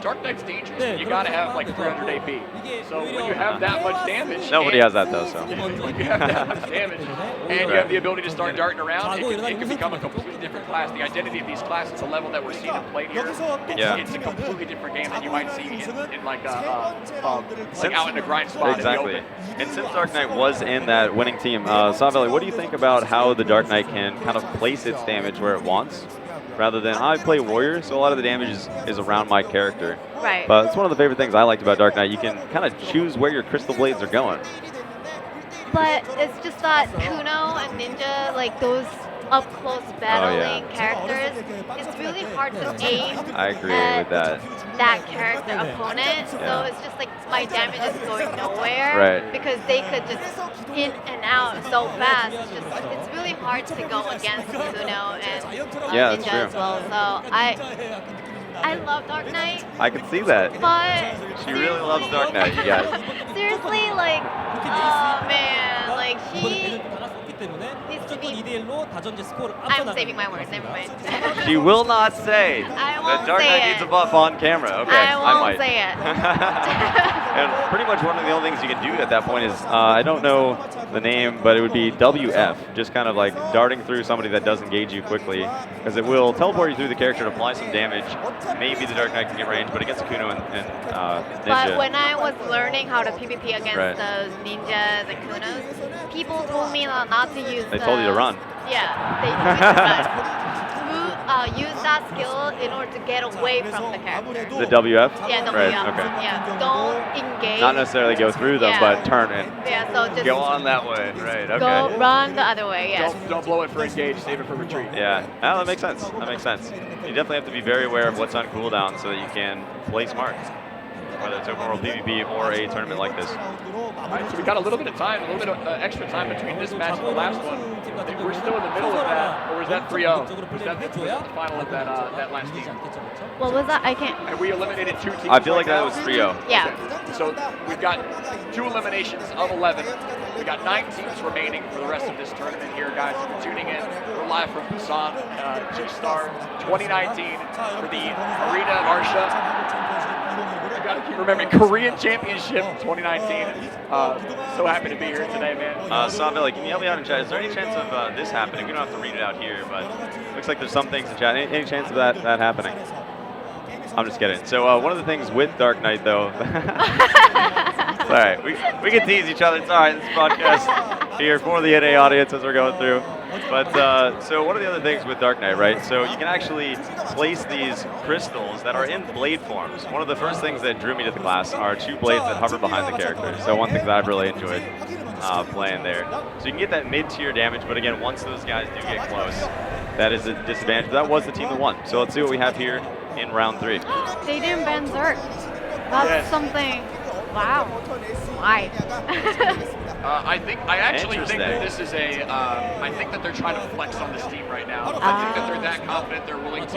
Speaker 2: Dark Knight's dangerous. You got to have like 300 AP. So when you have that much damage,
Speaker 1: nobody has that though. So
Speaker 2: when you have that much damage, and you have the ability to start darting around, it can become a completely different class. The identity of these classes, the level that we're seeing them played here, it's a completely different game than you might see in like out in a grind spot.
Speaker 1: Exactly. And since Dark Knight was in that winning team, Saveli, what do you think about how the Dark Knight can kind of place its damage where it wants, rather than I play Warrior, so a lot of the damage is around my character.
Speaker 3: Right.
Speaker 1: But it's one of the favorite things I liked about Dark Knight. You can kind of choose where your crystal blades are going.
Speaker 3: But it's just that Kuno and Ninja, like those up-close battling characters, it's really hard to aim
Speaker 1: I agree with
Speaker 3: that character opponent. So it's just like my damage is going nowhere because they could just in and out so fast. It's really hard to go against Kuno and Ninja as well. So I love Dark Knight.
Speaker 1: I can see that.
Speaker 3: But
Speaker 1: she really loves Dark Knight, you guys.
Speaker 3: Seriously, like, oh man, like she needs to be. I'm saving my words. Never mind.
Speaker 1: She will not say that Dark Knight needs a buff on camera. Okay,
Speaker 3: I
Speaker 1: might
Speaker 3: say it.
Speaker 1: And pretty much one of the only things you can do at that point is I don't know the name, but it would be WF, just kind of like darting through somebody that does engage you quickly, because it will teleport you through the character to apply some damage. Maybe the Dark Knight can get range, but against Kuno and Ninja.
Speaker 3: But when I was learning how to PvP against the Ninjas and Kunos, people told me not to use.
Speaker 1: They told you to run.
Speaker 3: Yeah, they told me to run. Use that skill in order to get away from the character.
Speaker 1: The WF?
Speaker 3: Yeah, WF.
Speaker 1: Right, okay.
Speaker 3: Yeah, don't engage.
Speaker 1: Not necessarily go through them, but turn it.
Speaker 3: Yeah, so just
Speaker 1: go on that way. Right, okay.
Speaker 3: Go run the other way, yes.
Speaker 2: Don't blow it for engage, save it for retreat.
Speaker 1: Yeah, that makes sense. That makes sense. You definitely have to be very aware of what's on cooldown so that you can play smart, whether it's open world PvP or a tournament like this.
Speaker 2: Alright, so we got a little bit of time, a little bit of extra time between this match and the last one. We're still in the middle of that, or was that 3-0? Was that the final of that last game?
Speaker 3: What was that? I can't.
Speaker 2: And we eliminated 2 teams.
Speaker 1: I feel like that was 3-0.
Speaker 3: Yeah.
Speaker 2: Okay. So we've got 2 eliminations of 11. We got 9 teams remaining for the rest of this tournament here, guys. If you're tuning in, we're live from Busan, G-Star 2019 for the Arena Arsha. You gotta keep remembering, Korean Championship 2019. So happy to be here today, man.
Speaker 1: Saveli, can you help me out in chat? Is there any chance of this happening? We don't have to read it out here, but looks like there's some things in chat. Any chance of that happening? I'm just kidding. So one of the things with Dark Knight, though, it's all right. We can tease each other. It's all right. This is broadcast here for the NA audience as we're going through. But so one of the other things with Dark Knight, right? So you can actually place these crystals that are in blade forms. One of the first things that drew me to the class are 2 blades that hover behind the character. So one thing that I've really enjoyed playing there. So you can get that mid-tier damage, but again, once those guys do get close, that is a disadvantage. But that was the team that won. So let's see what we have here in round 3.
Speaker 3: They didn't ban Zerk. That's something. Wow. Why?
Speaker 2: I actually think that this is I think that they're trying to flex on this team right now. I think that they're that confident they're willing to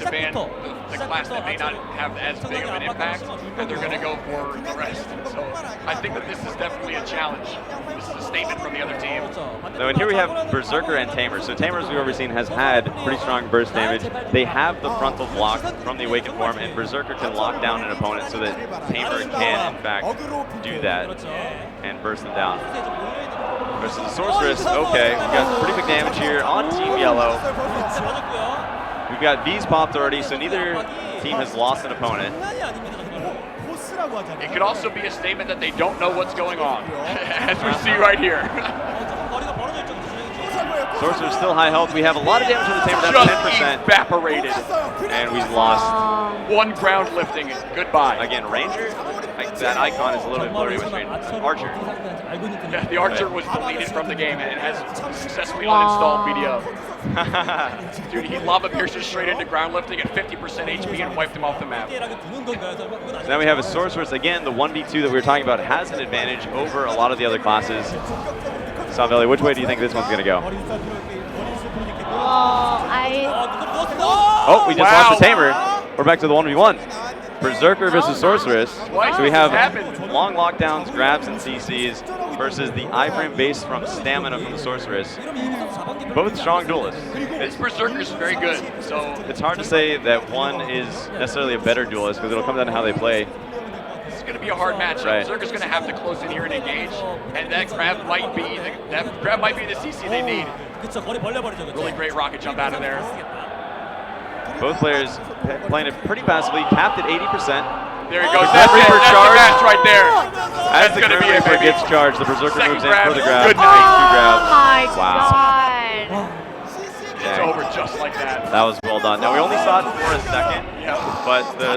Speaker 2: ban the class that may not have as big of an impact, and they're going to go for the rest. So I think that this is definitely a challenge. This is a statement from the other team.
Speaker 1: So, and here we have Berserker and Tamer. So Tamer, as we've already seen, has had pretty strong burst damage. They have the frontal block from the Awakened form, and Berserker can lock down an opponent so that Tamer can, in fact, do that and burst them down. Versus the Sorceress, okay, we've got pretty big damage here on Team Yellow. We've got V's popped already, so neither team has lost an opponent.
Speaker 2: It could also be a statement that they don't know what's going on, as we see right here.
Speaker 1: Sorcerer's still high health. We have a lot of damage on the Tamer, that's 10%.
Speaker 2: Evaporated.
Speaker 1: And we've lost.
Speaker 2: One ground lifting, goodbye.
Speaker 1: Again, Ranger, like, that icon is a little bit blurry with Archer.
Speaker 2: Yeah, the Archer was deleted from the game and has successfully uninstalled BDO. Dude, he lava pierces straight into ground lifting at 50% HP and wiped him off the map.
Speaker 1: So now we have a Sorceress. Again, the 1v2 that we were talking about has an advantage over a lot of the other classes. Savelli, which way do you think this one's going to go? Oh, we just lost the Tamer. We're back to the 1v1. Berserker versus Sorceress. So we have long lockdowns, grabs, and CCs versus the iframe base from Stamina from the Sorceress. Both strong duelists.
Speaker 2: This Berserker's very good, so
Speaker 1: it's hard to say that one is necessarily a better duelist because it'll come down to how they play.
Speaker 2: It's going to be a hard match. Right. Berserker's going to have to close in here and engage, and that grab might be the CC they need. Really great rocket jump out of there.
Speaker 1: Both players playing it pretty passively, capped at 80%.
Speaker 2: There he goes. That's it. That's the match right there.
Speaker 1: As the Grim Reaper gets charged, the Berserker moves in for the grab.
Speaker 2: Good night.
Speaker 3: Oh my
Speaker 1: Wow.
Speaker 3: God.
Speaker 2: It's over just like that.
Speaker 1: That was well done. Now, we only saw it for a second, but the